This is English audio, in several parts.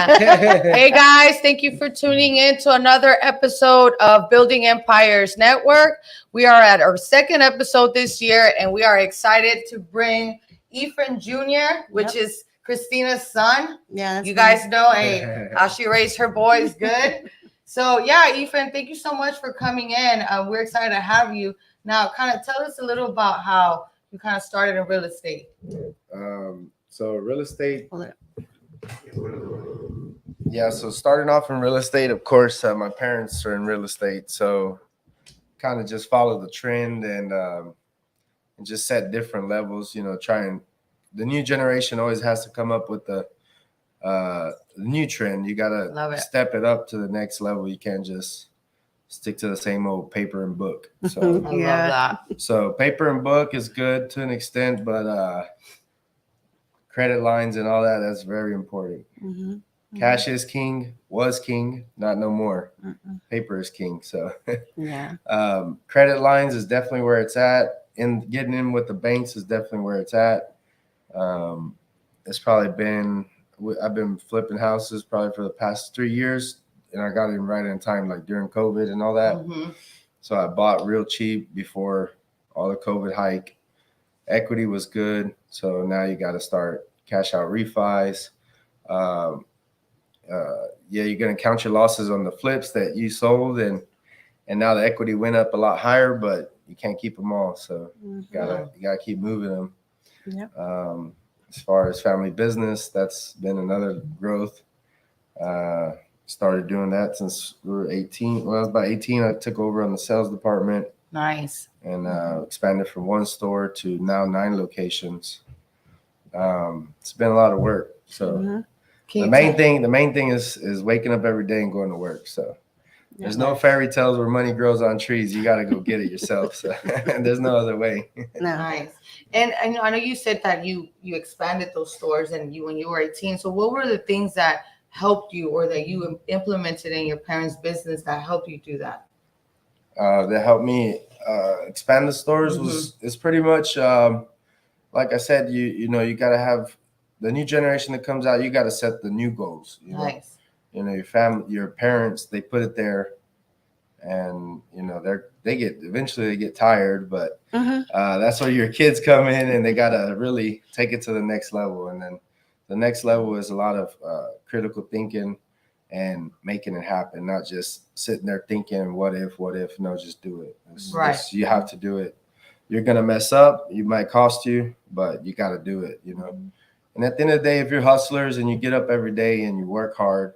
Hey guys, thank you for tuning in to another episode of Building Empires Network. We are at our second episode this year, and we are excited to bring Efrain Jr., which is Christina's son. Yeah, you guys know how she raised her boys good. So yeah, Efrain, thank you so much for coming in. We're excited to have you. Now, kind of tell us a little about how you kind of started in real estate. So real estate. Yeah, so starting off in real estate, of course, my parents are in real estate, so kind of just follow the trend and just set different levels. You know, the new generation always has to come up with the new trend. You gotta step it up to the next level. You can't just stick to the same old paper and book. So I love that. So paper and book is good to an extent, but credit lines and all that's very important. Mm-hmm. Cash is king, was king, not no more. Paper is king. So yeah. Credit lines is definitely where it's at. And getting in with the banks is definitely where it's at. It's probably I've been flipping houses probably for the past 3 years, and I got in right in time, like during COVID and all that. Mm-hmm. So I bought real cheap before all the COVID hike. Equity was good. So now you got to start cash out refis. You're going to count your losses on the flips that you sold, and now the equity went up a lot higher, but you can't keep them all. So you gotta keep moving them. Yeah. As far as family business, that's been another growth. Started doing that since we were 18. When I was about 18, I took over on the sales department. Nice. And expanded from 1 store to now 9 locations. It's been a lot of work. So the main thing is waking up every day and going to work. So there's no fairy tales where money grows on trees. You got to go get it yourself. So there's no other way. Nice. And I know you said that you expanded those stores and when you were 18. So what were the things that helped you or that you implemented in your parents' business that helped you do that? That helped me expand the stores is pretty much like I said, you know you got to have the new generation that comes out. You got to set the new goals. Nice. You know your family, your parents, they put it there, and you know they get tired, but that's where your kids come in, and they got to really take it to the next level. And then the next level is a lot of critical thinking and making it happen, not just sitting there thinking, what if? No, just do it. You have to do it. You're going to mess up. You might cost you, but you got to do it, you know. And at the end of the day, if you're hustlers and you get up every day and you work hard,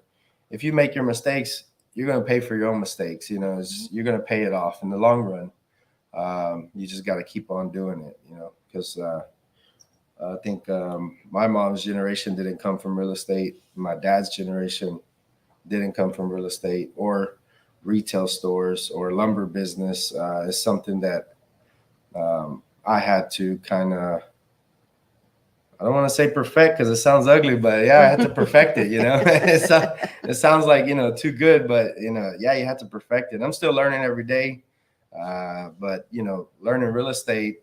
if you make your mistakes, you're going to pay for your own mistakes. You know, you're going to pay it off in the long run. You just got to keep on doing it, you know, because I think my mom's generation didn't come from real estate. My dad's generation didn't come from real estate or retail stores or lumber business. Is something that I had to kind of, I don't want to say perfect because it sounds ugly, but yeah, I had to perfect it, you know. It sounds like, you know, too good, but, you know, yeah, you have to perfect it. I'm still learning every day, but, you know, learning real estate,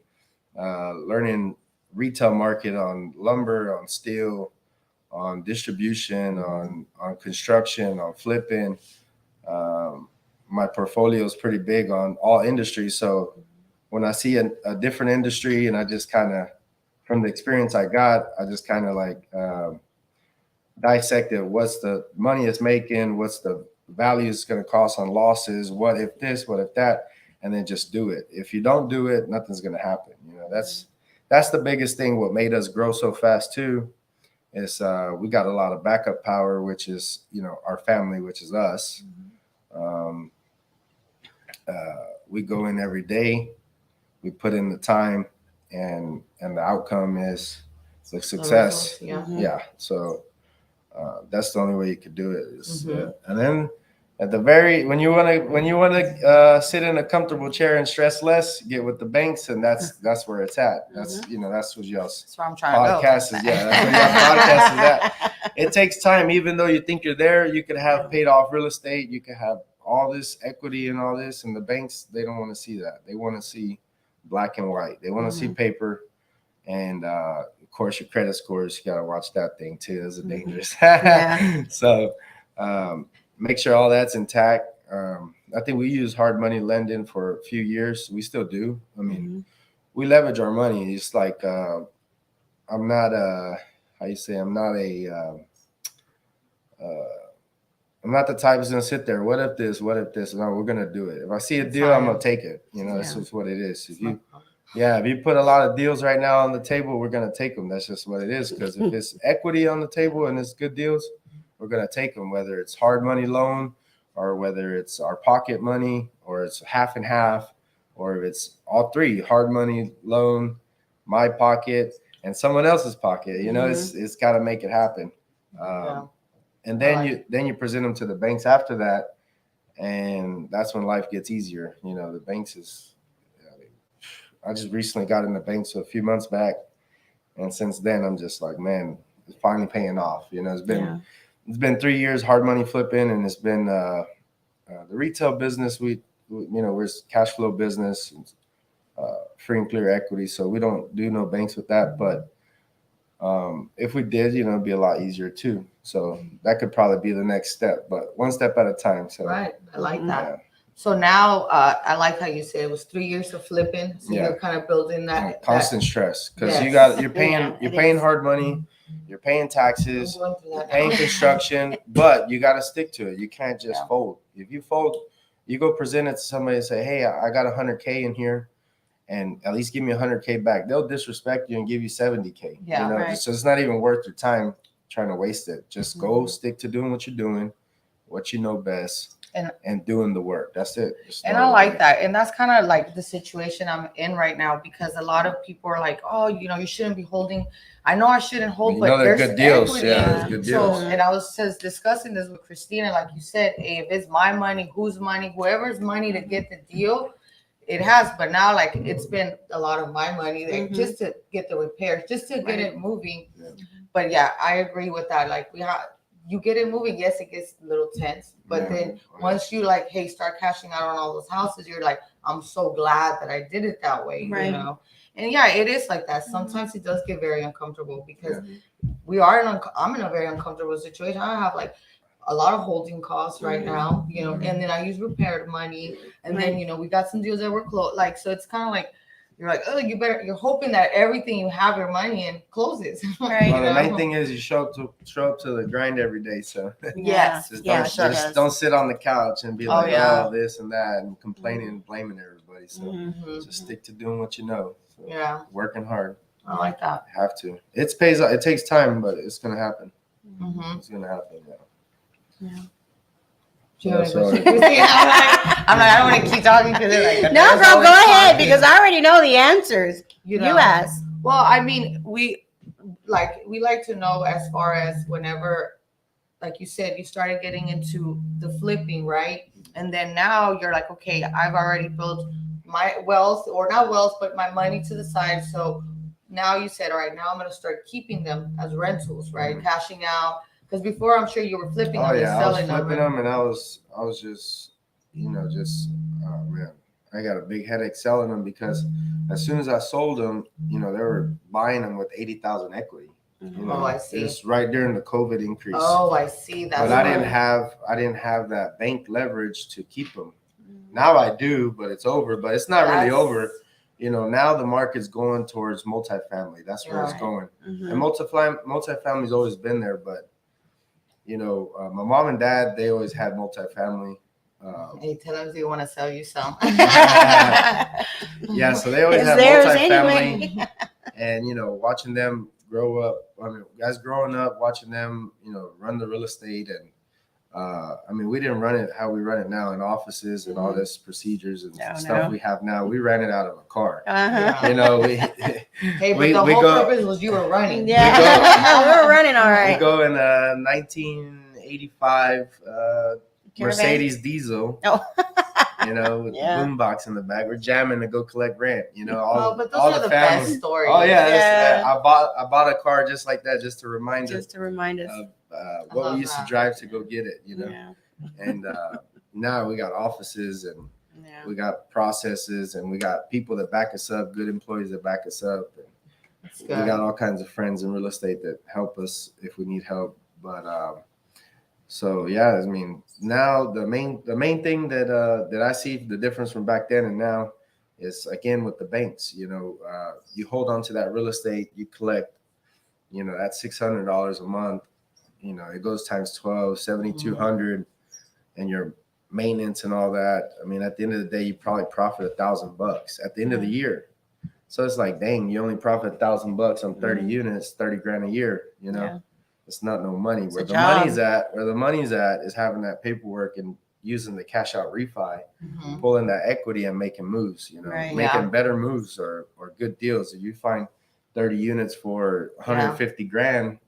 learning retail market on lumber, on steel, on distribution, on construction, on flipping. My portfolio is pretty big on all industries. So when I see a different industry and I just kind of, from the experience I got, I just kind of like dissected what's the money it's making, what's the value it's going to cost on losses, what if this, what if that, and then just do it. If you don't do it, nothing's going to happen. You know, that's the biggest thing. What made us grow so fast too is we got a lot of backup power, which is, you know, our family, which is us. We go in every day, we put in the time, and the outcome is the success. Yeah. So that's the only way you could do it. And then at the when you want to sit in a comfortable chair and stress less, get with the banks, and that's where it's at. That's you know, that's what y'all's podcast is. Yeah, that's where y'all podcast is at. It takes time, even though you think you're there. You could have paid off real estate, you could have all this equity and all this, and the banks, they don't want to see that. They want to see black and white. They want to see paper, and course, your credit scores, you got to watch that thing too. It's dangerous. Yeah. So make sure all that's intact. I think we use hard money lending for a few years. We still do. I mean, we leverage our money. It's like I'm not how you say, I'm not the type that's gonna sit there. What if this? What if this? No, we're gonna do it. If I see a deal, I'm gonna take it. That's just what it is. If you put a lot of deals right now on the table, we're gonna take them. That's just what it is. Because if it's equity on the table and it's good deals, we're gonna take them. Whether it's hard money loan, or whether it's our pocket money, or it's half and half, or if it's all three: hard money loan, my pocket, and someone else's pocket. It's got to make it happen. And then you present them to the banks after that, and that's when life gets easier. The banks is. I just recently got in the banks a few months back, and since then I'm just like, man, it's finally paying off. It's been 3 years hard money flipping, and it's been the retail business. We're cash flow business, free and clear equity, so we don't do no banks with that, but. If we did, it'd be a lot easier too. So that could probably be the next step, but one step at a time. So right, I like that. Yeah. So now I like how you said it was 3 years of flipping. So you're kind of building that constant stress because you're paying hard money, you're paying taxes, you're paying construction, but you got to stick to it. You can't just fold. If you fold, you go present it to somebody and say, "Hey, I got $100K in here. And at least give me $100K back." They'll disrespect you and give you $70K. Right. So it's not even worth your time trying to waste it. Just go stick to doing what you're doing, what you know best, and doing the work. That's it. And I like that. And that's kind of like the situation I'm in right now, because a lot of people are like, "Oh, you shouldn't be holding." I know I shouldn't hold, but there's good deals. Equity. Yeah, there's good deals. So, and I was just discussing this with Christina, like you said, hey, if it's my money, whose money, whoever's money to get the deal. It has, but now like it's been a lot of my money just to get the repairs, just to get it moving. Yeah. But yeah, I agree with that. Like you get it moving. Yes, it gets a little tense, but then once you start cashing out on all those houses, you're like, I'm so glad that I did it that way, right. And yeah, it is like that. Sometimes it does get very uncomfortable because I'm in a very uncomfortable situation. I have a lot of holding costs right now, and then I use repaired money, and then we got some deals that were closed. So it's kind of like you're like, oh, you're hoping that everything you have your money in closes. Right. Well, the main thing is you show up to the grind every day. So yes, just don't sit on the couch and be oh, this and that and complaining and blaming everybody. So just stick to doing what you know. So working hard. I like that. Have to. It pays. It takes time, but it's gonna happen. It's gonna happen. Yeah. I'm like, I don't want to keep talking because no, bro, go ahead because I already know the answers. You asked. Well, I mean, we like to know as far as whenever, like you said, you started getting into the flipping, right? And then now you're like, okay, I've already built my wealth, or not wealth, but my money to the side. So now you said, all right, now I'm going to start keeping them as rentals, right? Cashing out. Because before, I'm sure you were flipping them and selling them. I was flipping them, and I was just, oh man, I got a big headache selling them because as soon as I sold them, they were buying them with 80,000 equity. I see. It's right during the COVID increase. Oh, I see. That's but I didn't have that bank leverage to keep them. Now I do, but it's over. But it's not really over. Now the market's going towards multifamily. That's where it's going. And multifamily's always been there, but my mom and dad, they always had multifamily. Hey, tell them you want to sell you some. Yeah, so they always had multifamily. Anyway. And, watching them grow up, guys growing up, watching them, run the real estate. And, we didn't run it how we run it now in offices and all this procedures and stuff we have now. We ran it out of a car. But the whole purpose was you were running. Yeah, we were running all right. We go in a 1985 Mercedes diesel. With boombox in the back. We're jamming to go collect rent. All the best stories. Oh yeah. I bought a car just like that, just to remind us what we used to drive to go get it. And now we got offices and we got processes and we got people that back us up, good employees that back us up. And We got all kinds of friends in real estate that help us if we need help. But so yeah, I mean, now the main thing that I see the difference from back then and now is, again, with the banks. You hold on to that real estate, you collect, that $600 a month. It goes times 12, 7,200, and your maintenance and all that. I mean, at the end of the day, you probably profit $1,000 at the end of the year. So it's like, dang, you only profit $1,000 on 30 units, 30 grand a year. It's not no money. Where the money's at is having that paperwork and using the cash out refi, pulling that equity and making moves. Making better moves or good deals. If you find 30 units for 150 grand,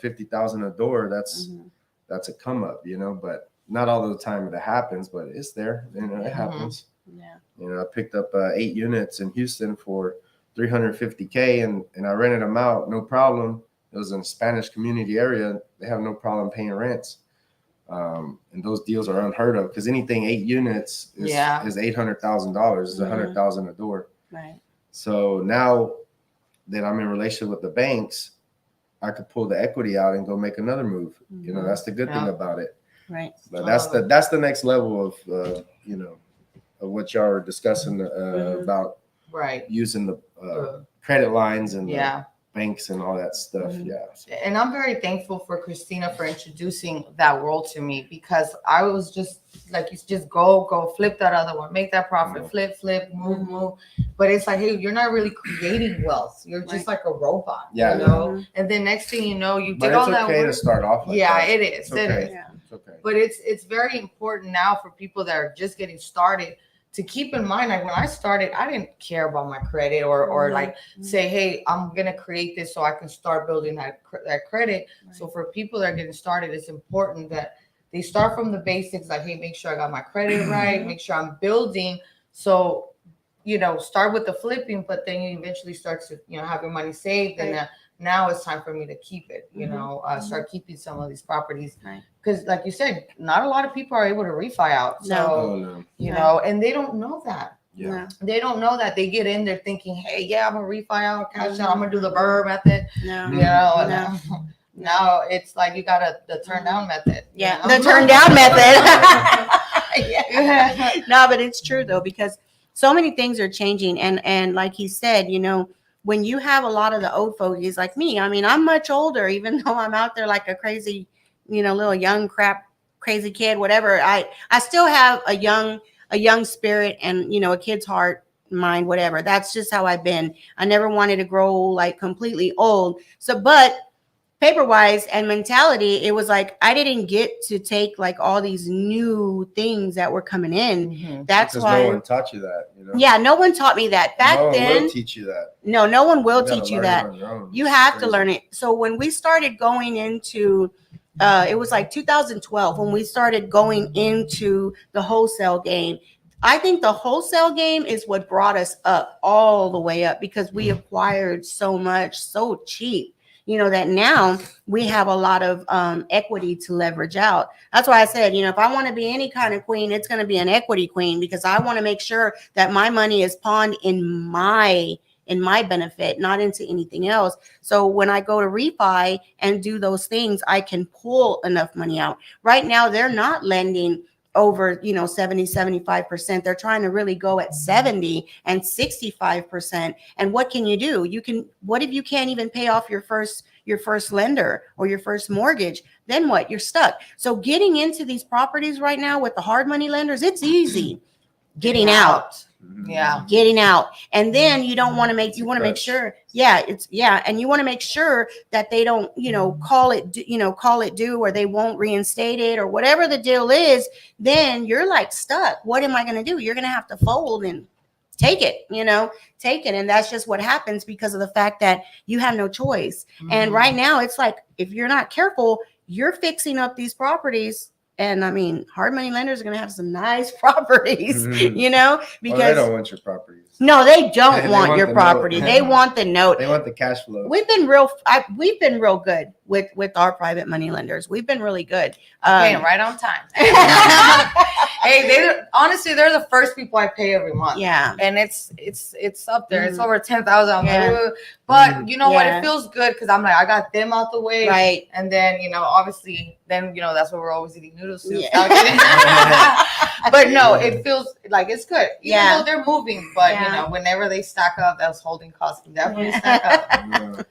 50,000 a door, that's a come up, but not all the time that happens, but it's there. It happens. I picked up 8 units in Houston for $350K and I rented them out, no problem. It was in a Spanish community area. They have no problem paying rents. And those deals are unheard of, because anything 8 units is $800,000. Is $100,000 a door. Right. So now that I'm in relationship with the banks, I could pull the equity out and go make another move. That's the good thing about it. Right. But that's the next level of of what y'all are discussing about using the credit lines and the banks and all that stuff. And I'm very thankful for Christina for introducing that world to me, because I was just like, you just go flip that other one, make that profit, flip, move. But it's like, hey, you're not really creating wealth. You're just like a robot, And then next thing you know, you did all that work. It's okay to start off like that. It is. It is. It's okay. But it's very important now for people that are just getting started to keep in mind, like when I started, I didn't care about my credit or like say, hey, I'm going to create this so I can start building that credit. Right. So for people that are getting started, it's important that they start from the basics, like, hey, make sure I got my credit right, make sure I'm building. So, start with the flipping, but then you eventually start to, have your money saved. Right. And now it's time for me to keep it, start keeping some of these properties. Right. Because like you said, not a lot of people are able to refi out. So, and they don't know that. Yeah. They don't know that. They get in there thinking, hey, I'm going to refi out, cash out. I'm going to do the BRRRR method. No, it's like you got the turn down method. Yeah, the turn down method. No, but it's true, though, because so many things are changing. And like he said, when you have a lot of the old fogies like me, I mean, I'm much older, even though I'm out there like a crazy, little young crazy kid, whatever. I still have a young spirit and, a kid's heart, mind, whatever. That's just how I've been. I never wanted to grow like completely old. So, but paper-wise and mentality, it was like I didn't get to take like all these new things that were coming in. That's because why no one taught you that. Yeah, no one taught me that back then. No one will teach you that. No one will teach you that. You have to learn it. So when we started going into it was like 2012 when we started going into the wholesale game. I think the wholesale game is what brought us up all the way up, because we acquired so much so cheap, that now we have a lot of equity to leverage out. That's why I said, if I want to be any kind of queen, it's going to be an equity queen, because I want to make sure that my money is pawned in my benefit, not into anything else. So when I go to refi and do those things, I can pull enough money out. Right now, they're not lending over 70-75%. They're trying to really go at 70 and 65%. And what can you do? What if you can't even pay off your first lender or your first mortgage? Then what? You're stuck. So getting into these properties right now with the hard money lenders, it's easy. Getting out. Getting out. And then you want to make sure, and you want to make sure that they don't, call it due, or they won't reinstate it, or whatever the deal is. Then you're like stuck. What am I going to do? You're going to have to fold and take it. And that's just what happens because of the fact that you have no choice. And right now it's like, if you're not careful, you're fixing up these properties. And I mean, hard money lenders are going to have some nice properties, because they don't want your properties. No, they don't want your property. They want the note. They want the cash flow. We've been real good with our private money lenders. We've been really good. Right on time. Hey, honestly, they're the first people I pay every month. Yeah. And it's up there. It's over 10,000. Yeah. But you know what? Yeah. It feels good because I'm like, I got them out the way. Right. And then, obviously, then, that's what we're always eating noodle soup. Yeah. But no, it feels like it's good. Even Yeah. though they're moving, but Yeah. whenever they stack up, those holding costs can definitely stack up.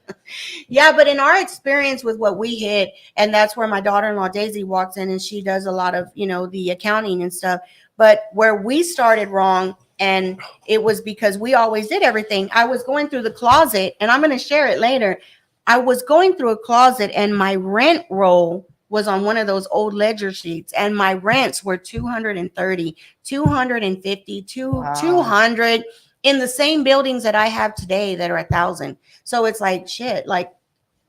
Yeah, but in our experience with what we hit, and that's where my daughter-in-law Daisy walks in, and she does a lot of, the accounting and stuff. But where we started wrong, and it was because we always did everything. I was going through the closet, and I'm going to share it later. I was going through a closet, and my rent roll was on one of those old ledger sheets, and my rents were 230, 250, 200 in the same buildings that I have today that are 1,000. So it's like, shit, like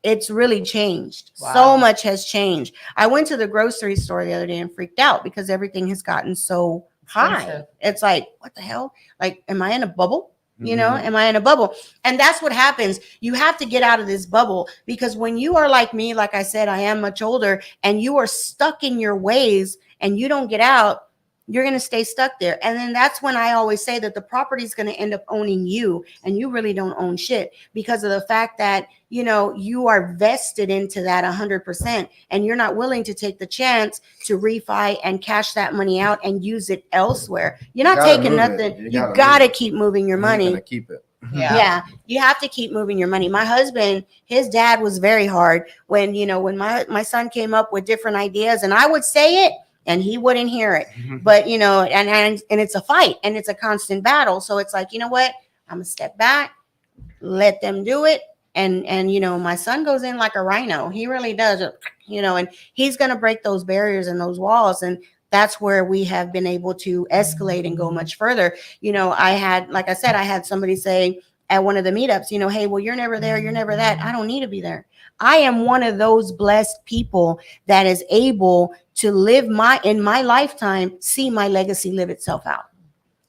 it's really changed. Wow. So much has changed. I went to the grocery store the other day and freaked out because everything has gotten so high. Expensive. It's like, what the hell? Like, am I in a bubble? Am I in a bubble? And that's what happens. You have to get out of this bubble, because when you are like me, like I said, I am much older, and you are stuck in your ways and you don't get out, you're going to stay stuck there. And then that's when I always say that the property is going to end up owning you, and you really don't own shit because of the fact that, you are vested into that 100%, and you're not willing to take the chance to refi and cash that money out and use it elsewhere. You're not taking nothing. You got to keep moving your money. Keep it. Yeah, you have to keep moving your money. My husband, his dad was very hard when, when my son came up with different ideas, and I would say it, and he wouldn't hear it. But, and it's a fight, and it's a constant battle. So it's like, you know what? I'm gonna step back, let them do it. And my son goes in like a rhino. He really does, and he's going to break those barriers and those walls. And that's where we have been able to escalate and go much further. I had somebody say at one of the meetups, hey, well, you're never there. You're never that. I don't need to be there. I am one of those blessed people that is able to live in my lifetime, see my legacy live itself out.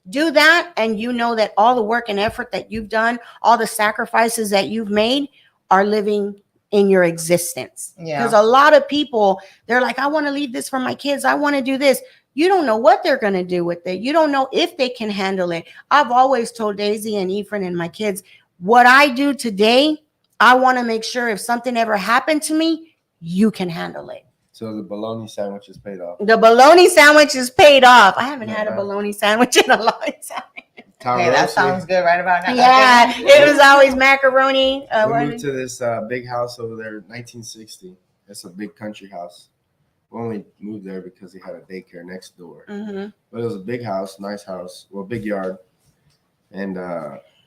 Do that, and that all the work and effort that you've done, all the sacrifices that you've made are living in your existence. Because a lot of people, they're like, I want to leave this for my kids. I want to do this. You don't know what they're going to do with it. You don't know if they can handle it. I've always told Daisy and Efrain and my kids, what I do today, I want to make sure if something ever happened to me, you can handle it. So the bologna sandwich is paid off. The bologna sandwich is paid off. I haven't had a bologna sandwich in a long time. Hey, that sounds good right about now. Yeah, it was always macaroni. We moved to this big house over there, 1960. It's a big country house. We only moved there because they had a daycare next door. Mm-hmm. But it was a big house, nice house, big yard. And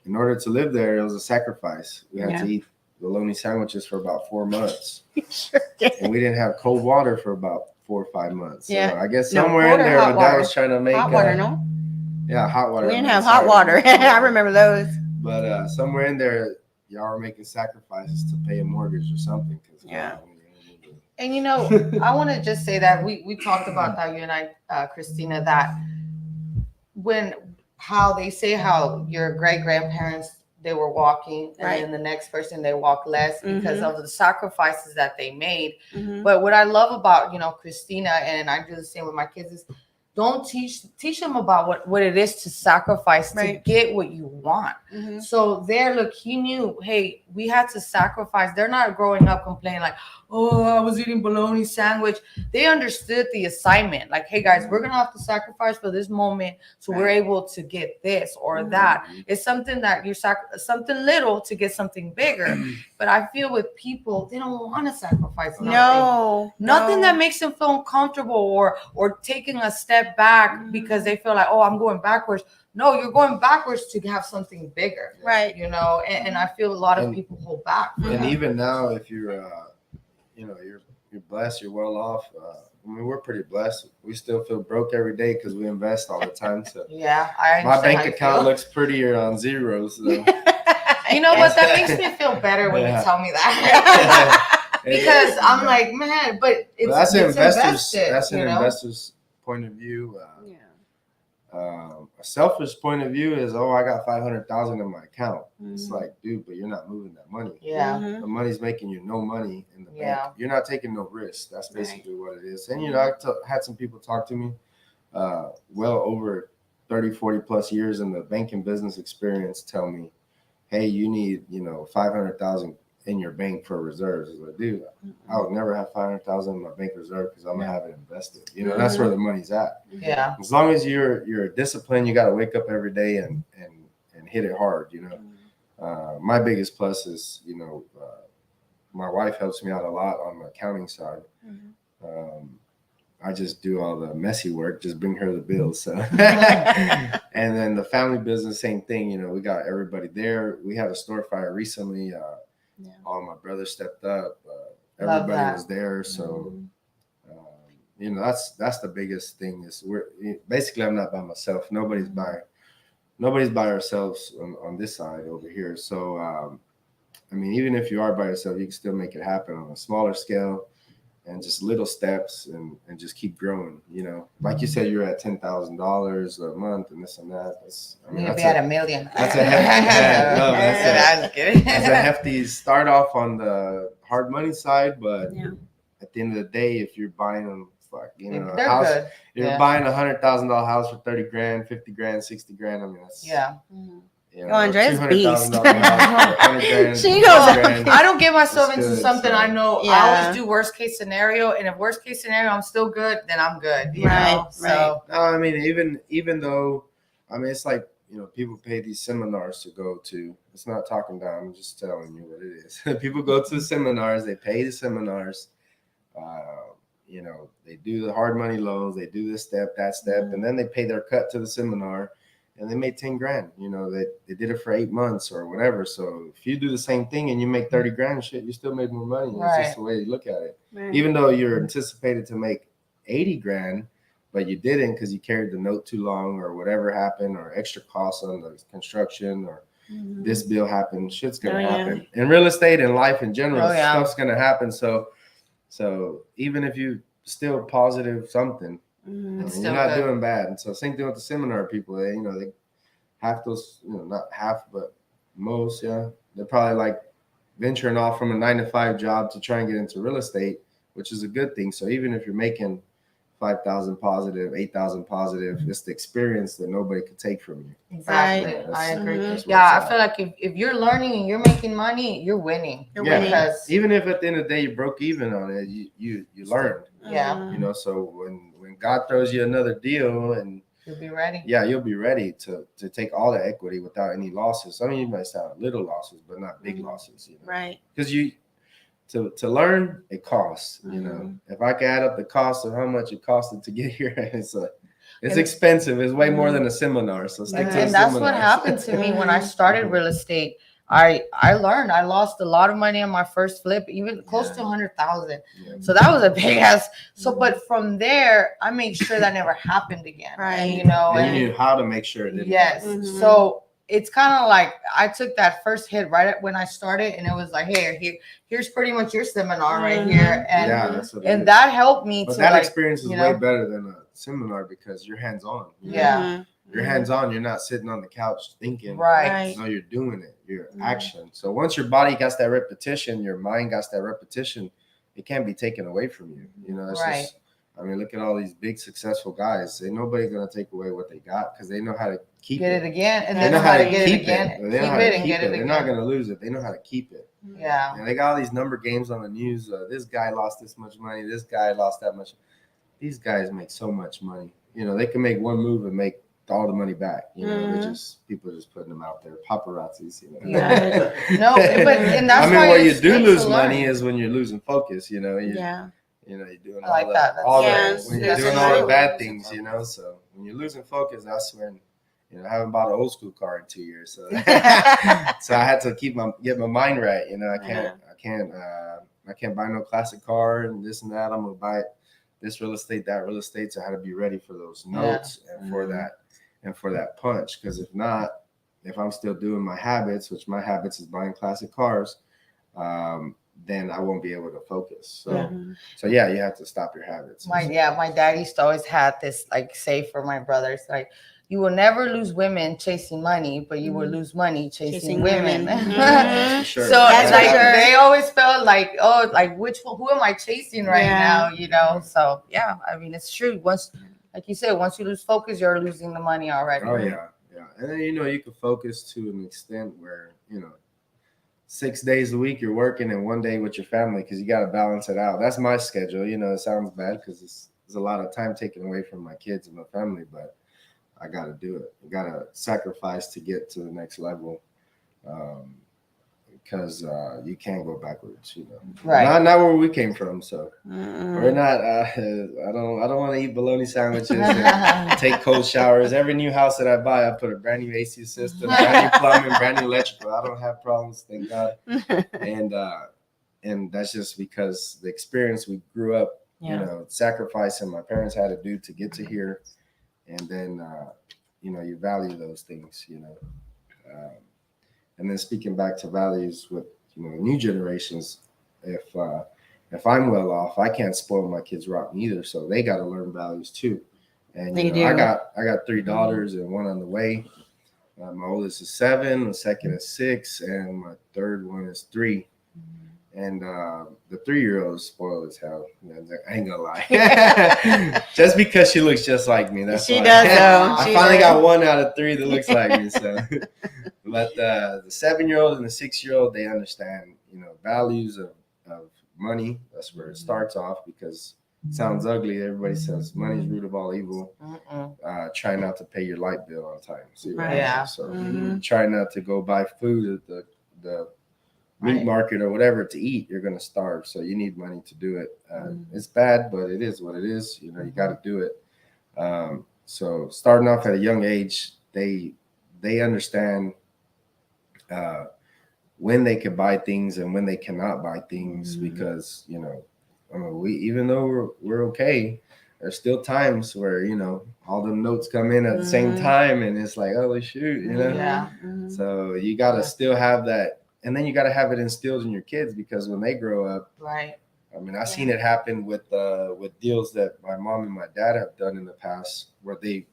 in order to live there, it was a sacrifice. We had to eat bologna sandwiches for about 4 months. Sure did. And we didn't have cold water for about 4 or 5 months. Yeah. So I guess somewhere in there, my dad was trying to make hot water, no? Yeah, hot water. We didn't have hot water. I remember those. But somewhere in there, y'all were making sacrifices to pay a mortgage or something. Yeah. And I want to just say that we talked about that, you and I, Christina, that how they say how your great grandparents, they were walking, and then the next person they walk less because of the sacrifices that they made. But what I love about Christina, and I do the same with my kids, is don't teach them about what it is to sacrifice to get what you want. So he knew, hey, we had to sacrifice. They're not growing up complaining like, oh, I was eating bologna sandwich. They understood the assignment. Like, hey guys, we're gonna have to sacrifice for this moment, so we're able to get this or that. It's something that something little to get something bigger. But I feel with people, they don't want to sacrifice nothing. Nothing that makes them feel uncomfortable or taking a step back because they feel like, oh, I'm going backwards. No, you're going backwards to have something bigger, right? And I feel a lot of people hold back. And even now, if you're you're blessed, you're well off. I mean, we're pretty blessed. We still feel broke every day because we invest all the time. So my bank account looks prettier on zeros. So. You know what? That makes me feel better when you tell me that. Because I'm like, man, but that's an investor's. Invested, that's an investor's point of view. A selfish point of view is, I got 500,000 in my account. It's like, dude, but you're not moving that money. The money's making you no money in the bank. You're not taking no risk. That's basically what it is. And I had some people talk to me. well over 30, 40 plus years in the banking business experience tell me, hey, you need, 500,000 in your bank for reserves. I was like, dude, I would never have 500,000 in my bank reserve because I'm gonna have it invested. That's where the money's at. Yeah. As long as you're disciplined, you got to wake up every day and hit it hard. My biggest plus is, my wife helps me out a lot on the accounting side. I just do all the messy work, just bring her the bills. So, and then the family business, same thing. We got everybody there. We had a store fire recently. All my brothers stepped up. Everybody was there. So, that's the biggest thing is basically I'm not by myself. Nobody's by ourselves on this side over here. So, even if you are by yourself, you can still make it happen on a smaller scale. And just little steps and just keep growing, Like you said, you're at $10,000 a month and this and that. That's be at $1 million. That's a hefty start off on the hard money side, but at the end of the day, if you're buying them, a house, good. You're buying $100,000 house for 30 grand, 50 grand, 60 grand. That's Andrea's beast. She goes. I don't get myself into something I know. I always do worst case scenario, and if worst case scenario I'm still good, then I'm good. You know? So no, even though it's like people pay these seminars to go to. It's not talking down. I'm just telling you what it is. People go to the seminars. They pay the seminars. They do the hard money loans. They do this step, that step, and then they pay their cut to the seminar. And they made 10 grand, they did it for 8 months or whatever. So if you do the same thing and you make 30 grand, shit, you still made more money. It's just the way you look at it. Right. Even though you're anticipated to make 80 grand, but you didn't because you carried the note too long or whatever happened or extra costs on the construction or this bill happened, shit's going to happen. In real estate and life in general, stuff's going to happen. So even if you still positive something, you're not doing bad. And so same thing with the seminar people. They half those, not half, but most, they're probably like venturing off from a 9-to-5 job to try and get into real estate, which is a good thing. So even if you're making 5,000 positive, 8,000 positive, it's the experience that nobody could take from you. Exactly. I agree. I feel like if you're learning and you're making money, you're winning. Because even if at the end of the day you broke even on it, you learned. Yeah. So when God throws you another deal and you'll be ready. Yeah, you'll be ready to take all the equity without any losses. You might have little losses, but not big losses. Right. Because to learn, it costs. If I can add up the cost of how much it costed to get here, it's expensive. It's way more than a seminar. So stick to the and that's what happened to me when I started real estate. I learned. I lost a lot of money on my first flip, even close to 100,000. So that was a big ass. So, but from there, I made sure that never happened again. Right. And, and you knew how to make sure it didn't. Yes. So it's kind of like I took that first hit right when I started, and it was like, here's pretty much your seminar right here, and that helped me. But that experience is way better than a seminar because you're hands on. You're hands on. You're not sitting on the couch thinking. Right. No, you're doing it. You're action. So once your body gets that repetition, your mind gets that repetition, it can't be taken away from you. That's just. Look at all these big successful guys. Ain't nobody gonna take away what they got because they know how to keep it again, and they know how to get it again. Keep it and get it again. They're not gonna lose it. They know how to keep it. Yeah. And they got all these number games on the news. This guy lost this much money. This guy lost that much. These guys make so much money. They can make one move and make all the money back. People just putting them out there, paparazzis. Yeah. No, but and that's why where you do lose money is when you're losing focus. You're doing when you're doing all the bad things. So when you're losing focus, that's when I haven't bought an old school car in 2 years. So so I had to get my mind right. I can't buy no classic car and this and that. I'm gonna buy this real estate, that real estate. So I had to be ready for those notes and for that punch. Because if not, if I'm still doing my habits, which my habits is buying classic cars, then I won't be able to focus. So you have to stop your habits. My dad used to always have this say for my brothers, like, you will never lose women chasing money, but you will lose money chasing women. Sure. So they always felt like, who am I chasing right now? So it's true. like you said, once you lose focus, you're losing the money already. Oh yeah. And then you can focus to an extent where 6 days a week you're working and 1 day with your family because you got to balance it out. That's my schedule. It sounds bad because there's a lot of time taken away from my kids and my family, but I got to do it. I got to sacrifice to get to the next level. Because you can't go backwards, Right? Not where we came from. So we're not. I don't want to eat bologna sandwiches and take cold showers. Every new house that I buy, I put a brand new AC system, brand new plumbing, brand new electrical. I don't have problems, thank God. And that's just because the experience we grew up, sacrificing my parents had to do to get to here, and then you value those things, And then speaking back to values with new generations, if I'm well off, I can't spoil my kids rotten either. So they got to learn values too. And I got 3 daughters and one on the way. My oldest is 7, the second is 6, and my third one is 3. And the 3-year-old is spoiled as hell. I ain't gonna lie. Just because she looks just like me. That's she why. does though. I finally got 1 out of 3 that looks like me. So, but the 7-year-old and the 6-year-old, they understand, values of money. That's where it starts off because it sounds ugly. Everybody says money is root of all evil. Try not to pay your light bill on time. See what Right. Yeah. So try not to go buy food at the meat market or whatever to eat. You're going to starve. So you need money to do it. It's bad, but it is what it is. You got to do it. So starting off at a young age, they understand when they can buy things and when they cannot buy things because, we, even though we're okay, there's still times where, all them notes come in at the same time and it's like, oh, shoot, Yeah. So you got to still have that. And then you got to have it instilled in your kids because when they grow up, right. I mean, I've seen it happen with deals that my mom and my dad have done in the past where they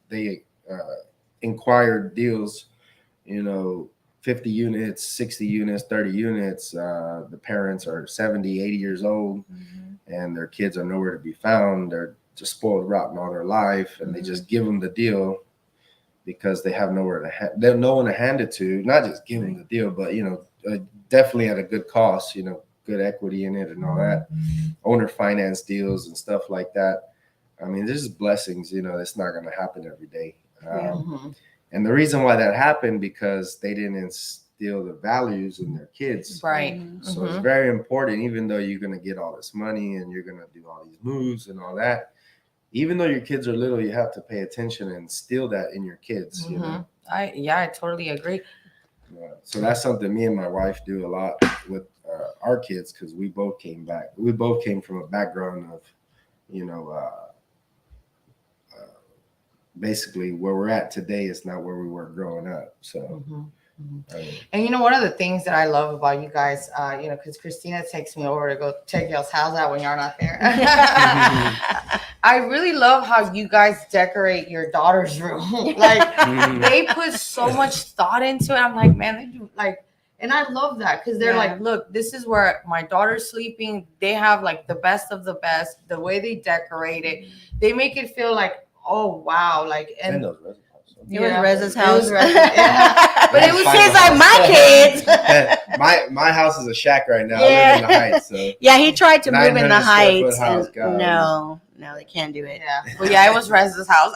inquired deals, 50 units, 60 units, 30 units. The parents are 70, 80 years old and their kids are nowhere to be found. They're just spoiled rotten all their life and they just give them the deal because they have no one to hand it to. Not just give them the deal, but, definitely at a good cost, good equity in it and all that. Owner finance deals and stuff like that. I mean, this is blessings, that's not going to happen every day. And the reason why that happened because they didn't instill the values in their kids. Right. So it's very important, even though you're going to get all this money and you're going to do all these moves and all that. Even though your kids are little, you have to pay attention and instill that in your kids. I totally agree. So that's something me and my wife do a lot with our kids because we both came back. We both came from a background of, basically where we're at today is not where we were growing up. So. And one of the things that I love about you guys, because Christina takes me over to go check y'all's house out when you're not there. I really love how you guys decorate your daughter's room. Like they put so much thought into it. I'm like, man, they do and I love that because they're like, look, this is where my daughter's sleeping. They have like the best of the best. The way they decorate it, they make it feel like, oh wow, and. It was Reza's house. But it was seems like my kids. my house is a shack right now. I live in the Heights. So yeah, he tried to move in the Heights. House, no, they can't do it. Yeah. Well, it was Reza's house.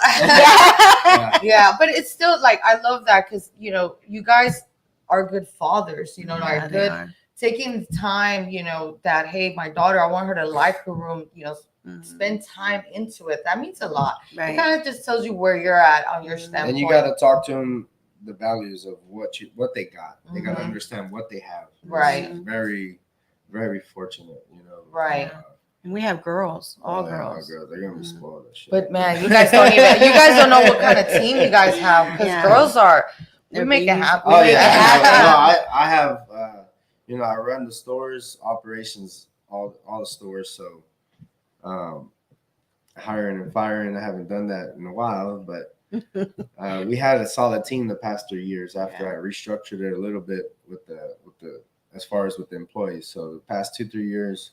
Yeah, but it's still I love that because you guys are good fathers. Are good taking the time. That hey, my daughter, I want her to like her room. Spend time into it. That means a lot. Right. It kind of just tells you where you're at on your standpoint. And you got to talk to them the values of what they got. They got to understand what they have. Right. Very, very fortunate. Right. And we have girls, all girls. They're gonna be spoiled. As shit. But man, you guys don't know what kind of team you guys have because girls we make it happen. Oh yeah. I have. I run the stores, operations, all the stores. So. Hiring and firing. I haven't done that in a while, but we had a solid team the past 3 years after I restructured it a little bit with the as far as with the employees. So the past 2-3 years,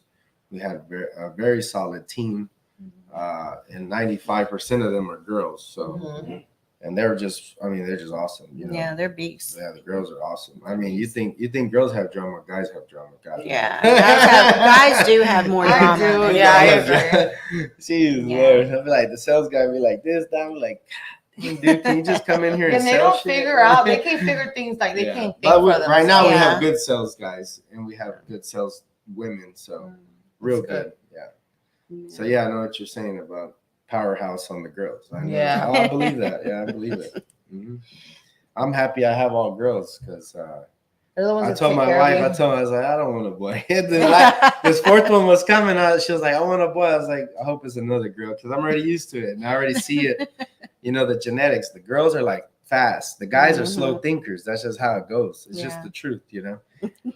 we had a very solid team. and 95% of them are girls. So, and they're just awesome. You know? Yeah, they're beasts. Yeah, the girls are awesome. I mean, you think girls have drama, guys have drama. God, yeah, guys do have more drama. I do. Yeah, I agree. Jeez, Lord. I'll be like, the sales guy be like this, that. I'm like, dude, can you just come in here and they sell don't shit? figure out. They can't figure things like they can't think but for themselves. right now we have good sales guys and we have good sales women, so real good. Yeah. So yeah, I know what you're saying about powerhouse on the girls. I know. I believe that. Yeah, I believe it. I'm happy I have all girls because I told my wife, I was like, I don't want a boy. This fourth one was coming out. She was like, I want a boy. I was like, I hope it's another girl because I'm already used to it and I already see it. You know, the genetics. The girls are like fast. The guys are slow thinkers. That's just how it goes. It's just the truth, you know.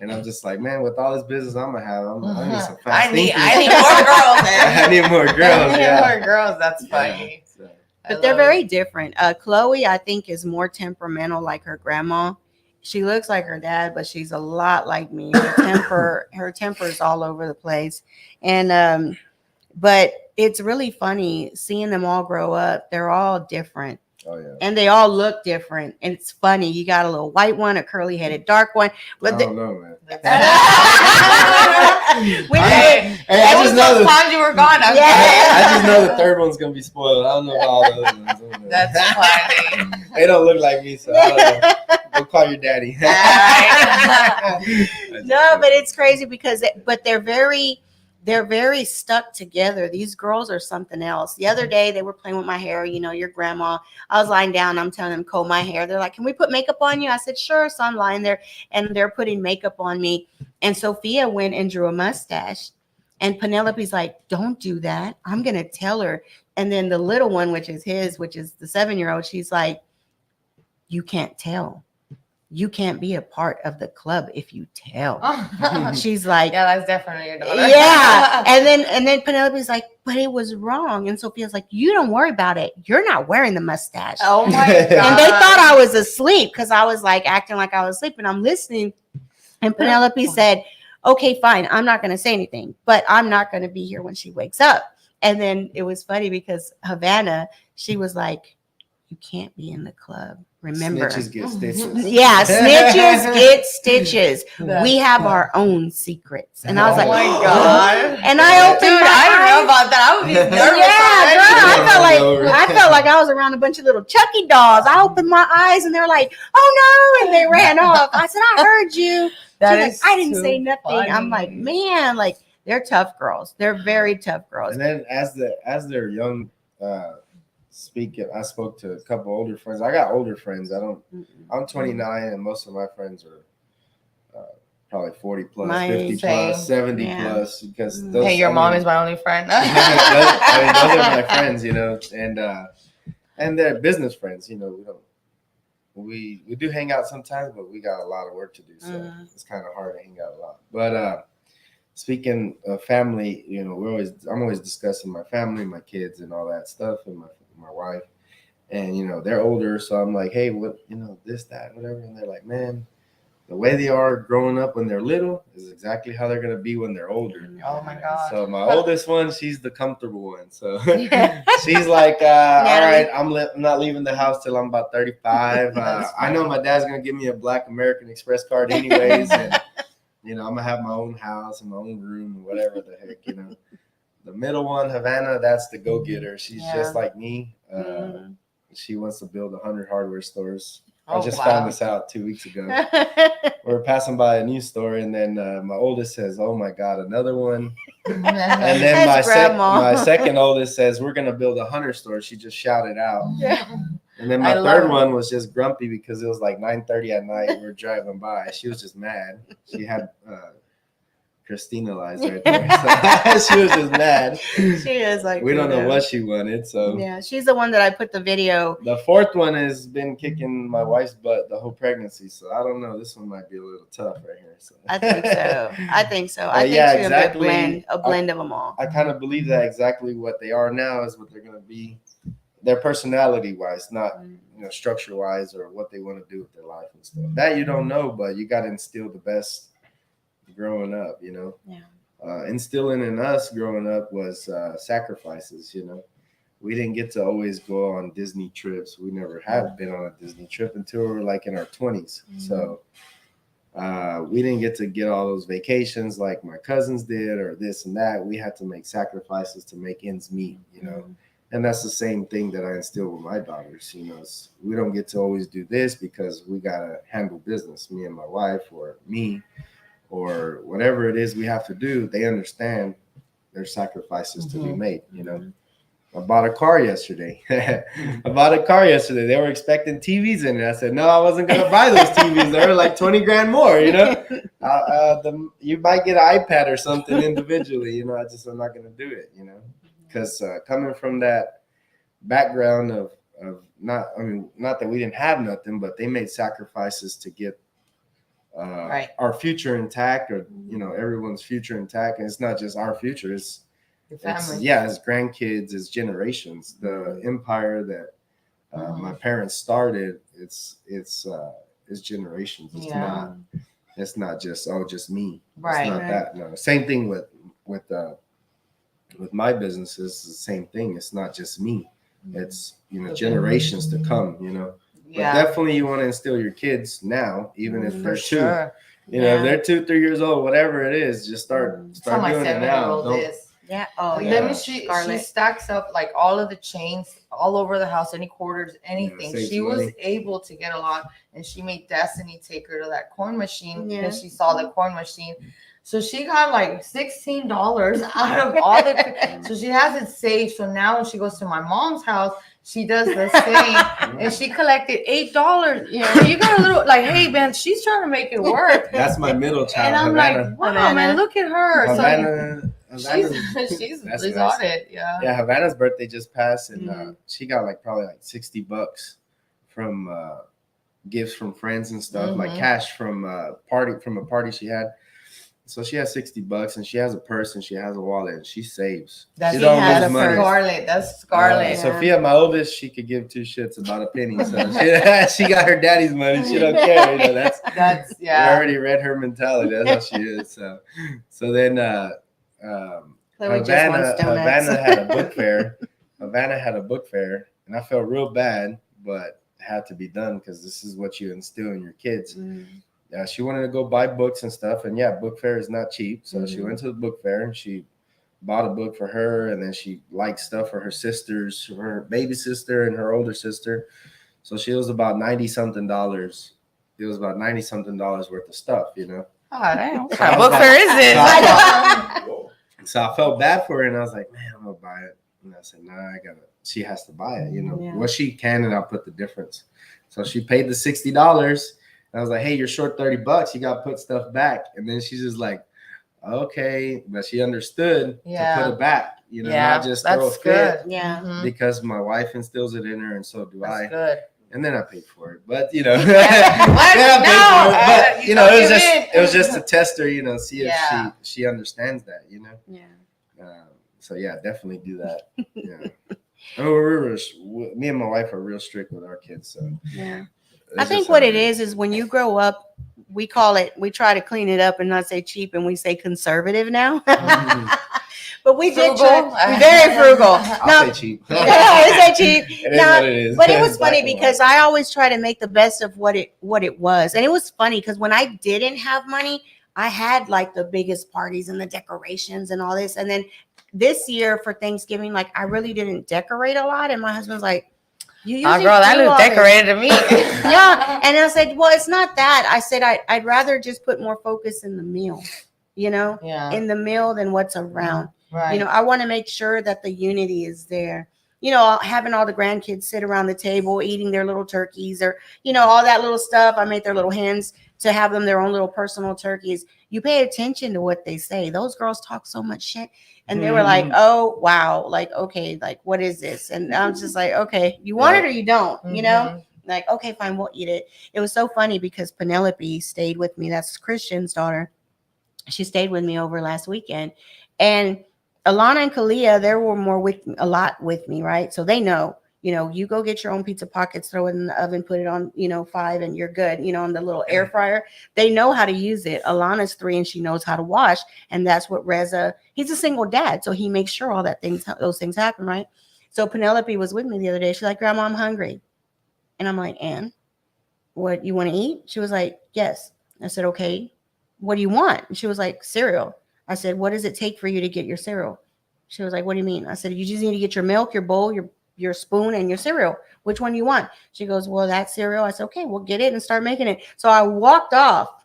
And I'm just like, man, with all this business I'm gonna have, I need some fast thinkers. I need more girls. I need more girls. More girls. That's funny. So. But they're very different. Chloe, I think, is more temperamental, like her grandma. She looks like her dad, but she's a lot like me. Her temper is all over the place. And but it's really funny seeing them all grow up. They're all different. Oh, yeah. And they all look different. And it's funny. You got a little white one, a curly-headed dark one. But I don't know, man. I just know the times you were gone. I just know the third one's gonna be spoiled. I don't know about all the other ones. That's funny. They don't look like me, so I don't know. Go call your daddy. No, but it's crazy because they're very stuck together. These girls are something else. The other day they were playing with my hair. You know, your grandma. I was lying down. I'm telling them comb my hair. They're like, "Can we put makeup on you?" I said, "Sure." So I'm lying there, and they're putting makeup on me. And Sophia went and drew a mustache, and Penelope's like, "Don't do that. I'm gonna tell her." And then the little one, which is the 7-year-old, she's like, "You can't tell. You can't be a part of the club if you tell." She's like, "Yeah, that's definitely your daughter." Yeah. And then Penelope's like, "But it was wrong." And Sophia's like, "You don't worry about it. You're not wearing the mustache." Oh my God. And they thought I was asleep because I was like acting like I was asleep, and I'm listening. And Penelope said, "Okay, fine. I'm not going to say anything, but I'm not going to be here when she wakes up." And then it was funny because Havana, she was like, "You can't be in the club. Remember, snitches get stitches." Yeah, snitches get stitches. We have our own secrets. And I was like, "Oh my God!" And I opened my eyes. I didn't know about that. I would be nervous. Yeah, I felt like I was around a bunch of little Chucky dolls. I opened my eyes and they're like, "Oh no!" And they ran off. I said, "I heard you." Like, I didn't say nothing. Funny. I'm like, man, like they're tough girls. They're very tough girls. And then as they're young. I spoke to a couple older friends. I got older friends. I'm 29 and most of my friends are probably 40 plus, 50 plus, 70 plus. Because your mom is my only friend. Those are my friends, you know, and they're business friends. You know, we do hang out sometimes, but we got a lot of work to do, so it's kind of hard to hang out a lot. But speaking of family, you know, I'm always discussing my family, my kids, and all that stuff, and my wife, and you know they're older, so I'm like, hey, what, you know, this, that, whatever, and they're like, man, the way they are growing up when they're little is exactly how they're gonna be when they're older. Oh my God! So my oldest one, she's the comfortable one, so she's like, all right, I'm not leaving the house till I'm about 35. I know my dad's gonna give me a Black American Express card anyways, and you know I'm gonna have my own house and my own room and whatever the heck, you know. The middle one, Havana, that's the go-getter. She's just like me. She wants to build 100 hardware stores. I just found this out 2 weeks ago. We were passing by a news store, and then my oldest says, "Oh my God, another one!" And then my second oldest says, "We're gonna build 100 stores." She just shouted out. And then my third one was just grumpy because it was like 9:30 at night. We were driving by. She was just mad. She had Christina lies right there. So she was just mad. She is like, we don't know what she wanted. So yeah, she's the one that I put the video. The fourth one has been kicking my wife's butt the whole pregnancy. So I don't know. This one might be a little tough right here. So I think so. I think yeah, exactly. A blend of them all. I kind of believe that exactly what they are now is what they're going to be. Their personality wise, not structure wise or what they want to do with their life and stuff. That you don't know, but you got to instill the best growing up, you know. Yeah. instilling in us growing up was sacrifices. We didn't get to always go on Disney trips. We never have been on a Disney trip until we were like in our 20s. So we didn't get to get all those vacations like my cousins did or this and that. We had to make sacrifices to make ends meet, And that's the same thing that I instill with my daughters. We don't get to always do this because we got to handle business, me and my wife or me or whatever it is we have to do. They understand there's sacrifices to be made, I bought a car yesterday. They were expecting TVs in it. I said, no, I wasn't going to buy those TVs. They were like 20 grand more, you might get an iPad or something individually, I'm not going to do it, because coming from that background of not that we didn't have nothing, but they made sacrifices to get our future intact or, everyone's future intact. And it's not just our future. It's grandkids, it's generations. The empire that my parents started, it's generations. It's not just me. Right. It's not that. No. Same thing with my business. It's the same thing. It's not just me. It's generations to come. But definitely you want to instill your kids now, even if they're two. If they're 2-3 years old, whatever it is, just start doing it now. Yeah. Then she stacks up like all of the chains all over the house, any quarters, anything. She was able to get a lot, and she made Destiny take her to that coin machine because she saw the coin machine. So she got like $16 out of all the. So she has it saved. So now when she goes to my mom's house, she does the same, and she collected $8. You got a little like, hey man, she's trying to make it work. That's my middle child. And I'm Havana. like, wow, man, look at her. Havana, she's on it. Yeah. Yeah, Havana's birthday just passed, and she got probably $60 from gifts from friends and stuff, like cash from a party she had. So she has $60, and she has a purse, and she has a wallet, and she saves. She don't lose money. Scarlett. That's Scarlett. Sophia, my oldest, she could give two shits about a penny. So she got her daddy's money. She don't care. That's I already read her mentality. That's how she is. So then Havana had a book fair. Havana had a book fair, and I felt real bad, but it had to be done because this is what you instill in your kids. Yeah, she wanted to go buy books and stuff, and book fair is not cheap. So she went to the book fair and she bought a book for her, and then she liked stuff for her sisters, for her baby sister and her older sister. So it was about $90-something. It was about $90-something worth of stuff, Oh, damn. What kind of book fair is this? So I felt bad for her, and I was like, man, I'm gonna buy it. And I said, nah, she has to buy it, What she can, and I'll put the difference. So she paid the $60. I was like, hey, you're short $30. You got to put stuff back. And then she's just like, okay. But she understood to put it back, not just throw a fit. Yeah. Because my wife instills it in her, and so do I. Good. And then I paid for it. But, it was just to test her, see if she understands that, Yeah. So, definitely do that. Yeah. Me and my wife are real strict with our kids. So, yeah. I think what it is when you grow up, we try to clean it up and not say cheap, and we say conservative now. But we did we're very frugal. I'll say cheap. I say cheap. It is what it is. But it was funny because I always try to make the best of what it was. And it was funny because when I didn't have money, I had like the biggest parties and the decorations and all this. And then this year for Thanksgiving, I really didn't decorate a lot. And my husband's like, girl, that looks decorated to me. Yeah. And I said, well, it's not that. I said, I'd rather just put more focus in the meal, in the meal than what's around. Right. I want to make sure that the unity is there. Having all the grandkids sit around the table, eating their little turkeys or, all that little stuff. I made their little hens to have them their own little personal turkeys. You pay attention to what they say. Those girls talk so much shit. And they were like, oh, wow. Okay, what is this? And I'm just like, okay, you want it or you don't, okay, fine, we'll eat it. It was so funny because Penelope stayed with me. That's Christian's daughter. She stayed with me over last weekend. And Alana and Kalia, they were a lot with me, right? So they know, You go get your own pizza pockets, throw it in the oven, put it on, 5, and you're good, on the little air fryer. They know how to use it. Alana's 3 and she knows how to wash. And that's what Reza, he's a single dad. So he makes sure those things happen, right? So Penelope was with me the other day. She's like, Grandma, I'm hungry. And I'm like, Ann, what, you want to eat? She was like, yes. I said, okay, what do you want? And she was like, cereal. I said, what does it take for you to get your cereal? She was like, what do you mean? I said, you just need to get your milk, your bowl, your spoon, and your cereal. Which one do you want? She goes, well, that cereal. I said, okay, we'll get it and start making it. So I walked off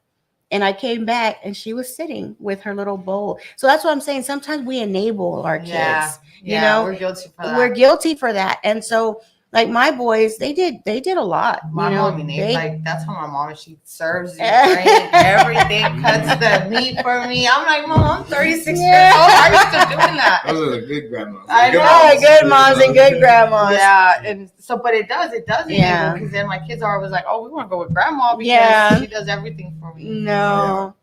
and I came back and she was sitting with her little bowl. So that's what I'm saying. Sometimes we enable our kids. We're guilty for that. We're guilty for that. And so, like, my boys, they did a lot. My mom, that's how my mom is. She serves you everything, cuts the meat for me. I'm like, Mom, I'm 36 years old. Why are you still doing that? Those are the good grandmas. I know, good moms and good grandmas. Yeah, and so, but it does because then my kids are always like, oh, we want to go with grandma because she does everything for me. No,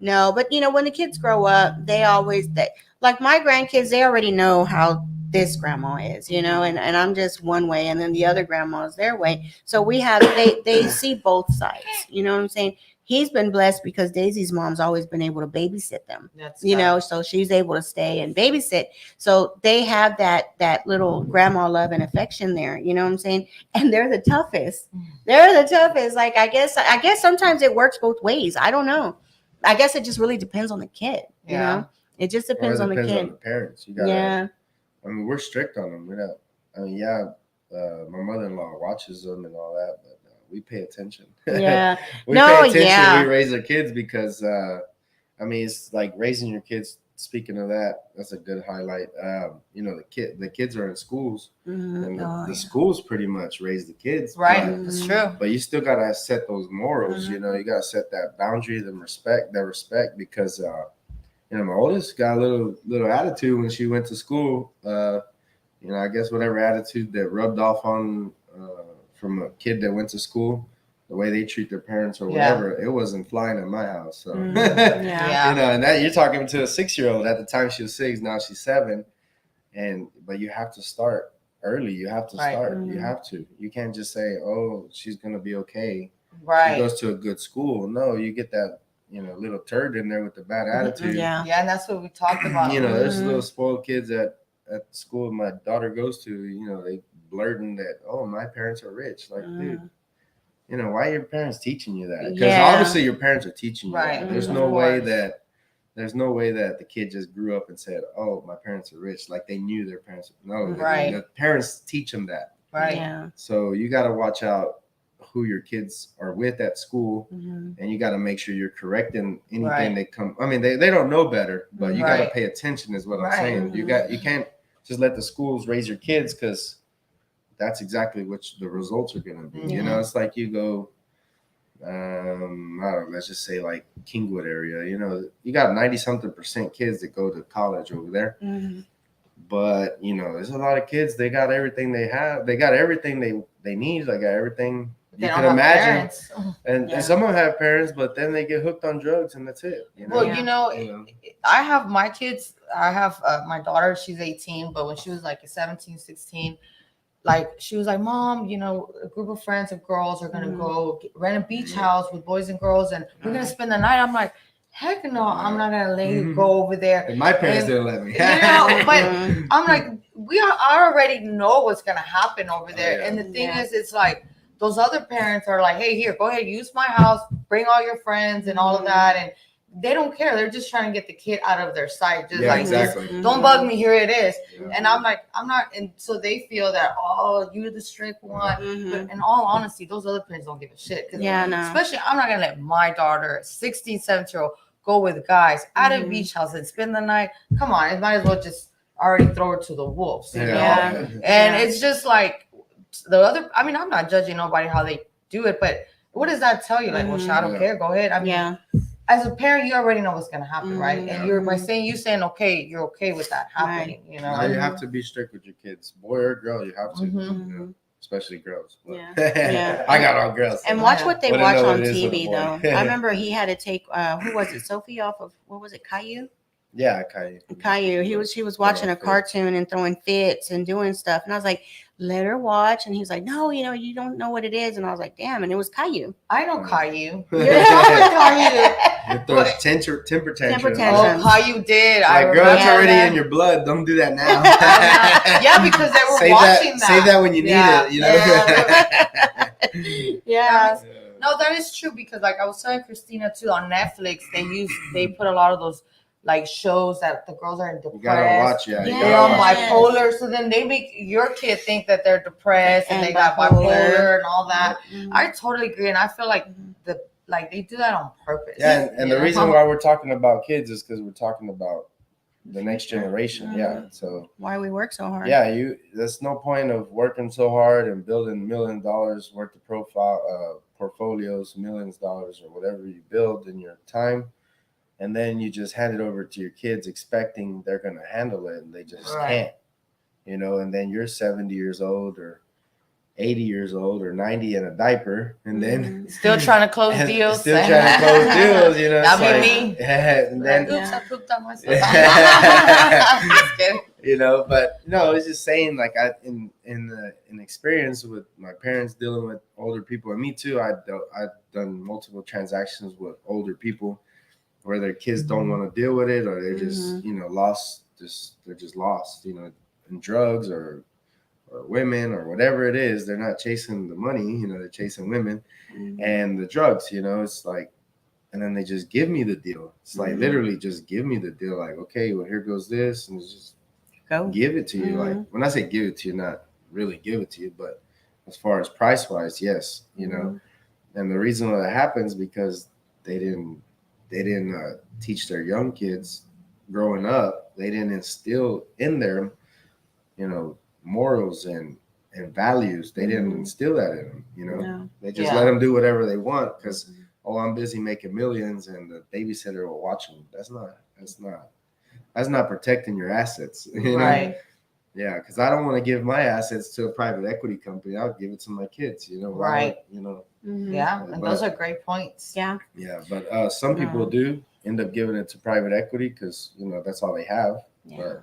but when the kids grow up, like my grandkids, they already know how this grandma is, and I'm just one way, and then the other grandma is their way. So they see both sides. You know what I'm saying? He's been blessed because Daisy's mom's always been able to babysit them. So she's able to stay and babysit. So they have that little grandma love and affection there. You know what I'm saying? And they're the toughest. Like I guess sometimes it works both ways. I don't know. I guess it just really depends on the kid. You know, it just depends on the kid. On the parents. You gotta, I mean, we're strict on them. My mother-in-law watches them and all that, but we pay attention. Yeah. We pay attention. We raise our kids because, it's like raising your kids. Speaking of that, that's a good highlight. The kids are in schools, and the schools pretty much raise the kids. Right, that's true. But you still gotta set those morals. You gotta set that boundary, that respect, because my oldest got a little attitude when she went to school. I guess whatever attitude that rubbed off on from a kid that went to school, the way they treat their parents or whatever, it wasn't flying in my house. So, and that you're talking to a 6-year-old. At the time she was 6, now she's 7, but you have to start early. You have to start. You have to. You can't just say, "Oh, she's gonna be okay." Right. She goes to a good school. No, you get that. Little turd in there with the bad attitude. Yeah, and that's what we talked about. There's little spoiled kids at the school my daughter goes to. They blurting that, oh, my parents are rich. Like, dude, why are your parents teaching you that? Because obviously your parents are teaching you that. There's no way that the kid just grew up and said, oh, my parents are rich. Like they knew their parents. No, the parents teach them that. Right. Yeah. So you got to watch out who your kids are with at school, and you got to make sure you're correcting anything they come. I mean, they don't know better, but you got to pay attention is what I'm saying. You can't just let the schools raise your kids, because that's exactly what the results are going to be. It's like you go, I don't know, let's just say like Kingwood area, you got 90-something% kids that go to college over there. But, there's a lot of kids, they got everything they have. They got everything they need. They got everything you can imagine. And some of them have parents, but then they get hooked on drugs and that's it. Well, I have my kids. I have my daughter, she's 18, but when she was like 17, 16, like she was like, Mom, a group of friends of girls are going to go rent a beach house with boys and girls and we're going to spend the night. I'm like, heck no, I'm not going to let you go over there. And my parents didn't let me. But I'm like, I already know what's going to happen over there. And the thing is, it's like, those other parents are like, hey, here, go ahead, use my house, bring all your friends and all of that. And they don't care. They're just trying to get the kid out of their sight. Just don't bug me. Here it is. Yeah. And I'm like, I'm not. And so they feel that, oh, you're the strict one. But in all honesty, those other parents don't give a shit. Especially, I'm not going to let my daughter, 16, 17-year-old, go with guys at a beach house and spend the night. Come on. It might as well just already throw her to the wolves. You know? And it's just like, I'm not judging nobody how they do it, but what does that tell you? Like, well, I don't care. Go ahead. I mean, as a parent, you already know what's going to happen, right? And you're by saying okay, you're okay with that happening. Now you have to be strict with your kids, boy or girl. You have to, especially girls. Yeah. I got all girls. And watch what they watch on TV, though. I remember he had to take who was it? Sophie off of what was it? Caillou. Yeah, Caillou. He was watching a cartoon and throwing fits and doing stuff, and I was like, let her watch. And he was like, no, you don't know what it is. And I was like, damn. And it was Caillou. I know Caillou. With those temper tantrums. Oh, Caillou did. Like, I remember girl, it's already that. in your blood. Don't do that now. Yeah, because they were watching that. Save that when you need it, Yeah. No, that is true, because like I was telling Christina too, on Netflix they put a lot of those like shows that the girls are depressed. You gotta watch, They're on bipolar, so then they make your kid think that they're depressed and they got bipolar and all that. I totally agree, and I feel like they do that on purpose. Yeah, and the reason why we're talking about kids is because we're talking about the next generation. Yeah, so why we work so hard. Yeah, there's no point of working so hard and building $1 million worth of portfolios, millions of dollars or whatever you build in your time, and then you just hand it over to your kids expecting they're going to handle it, and they just can't, and then you're 70 years old or 80 years old or 90 in a diaper, and then still trying to close deals. Still trying to close deals, That be me. And then, oops, I pooped on myself. Just kidding. But no, I was just saying, like, in experience with my parents dealing with older people, and me too, I've done multiple transactions with older people where their kids don't want to deal with it, or they're just lost, they're just lost, in drugs or women or whatever it is. They're not chasing the money, they're chasing women and the drugs. It's like, and then they just give me the deal. It's like literally just give me the deal. Like, okay, well, here goes this, and it's just give it to you. Like, when I say give it to you, not really give it to you, but as far as price wise, yes, and the reason why that happens because they didn't teach their young kids growing up. They didn't instill in them, morals and values. They didn't instill that in them. They just let them do whatever they want because I'm busy making millions and the babysitter will watch them. That's not protecting your assets. Right. Yeah, because I don't want to give my assets to a private equity company. I'll give it to my kids. Right. Yeah, and those are great points. Yeah. Yeah, but some people do end up giving it to private equity because that's all they have. Yeah.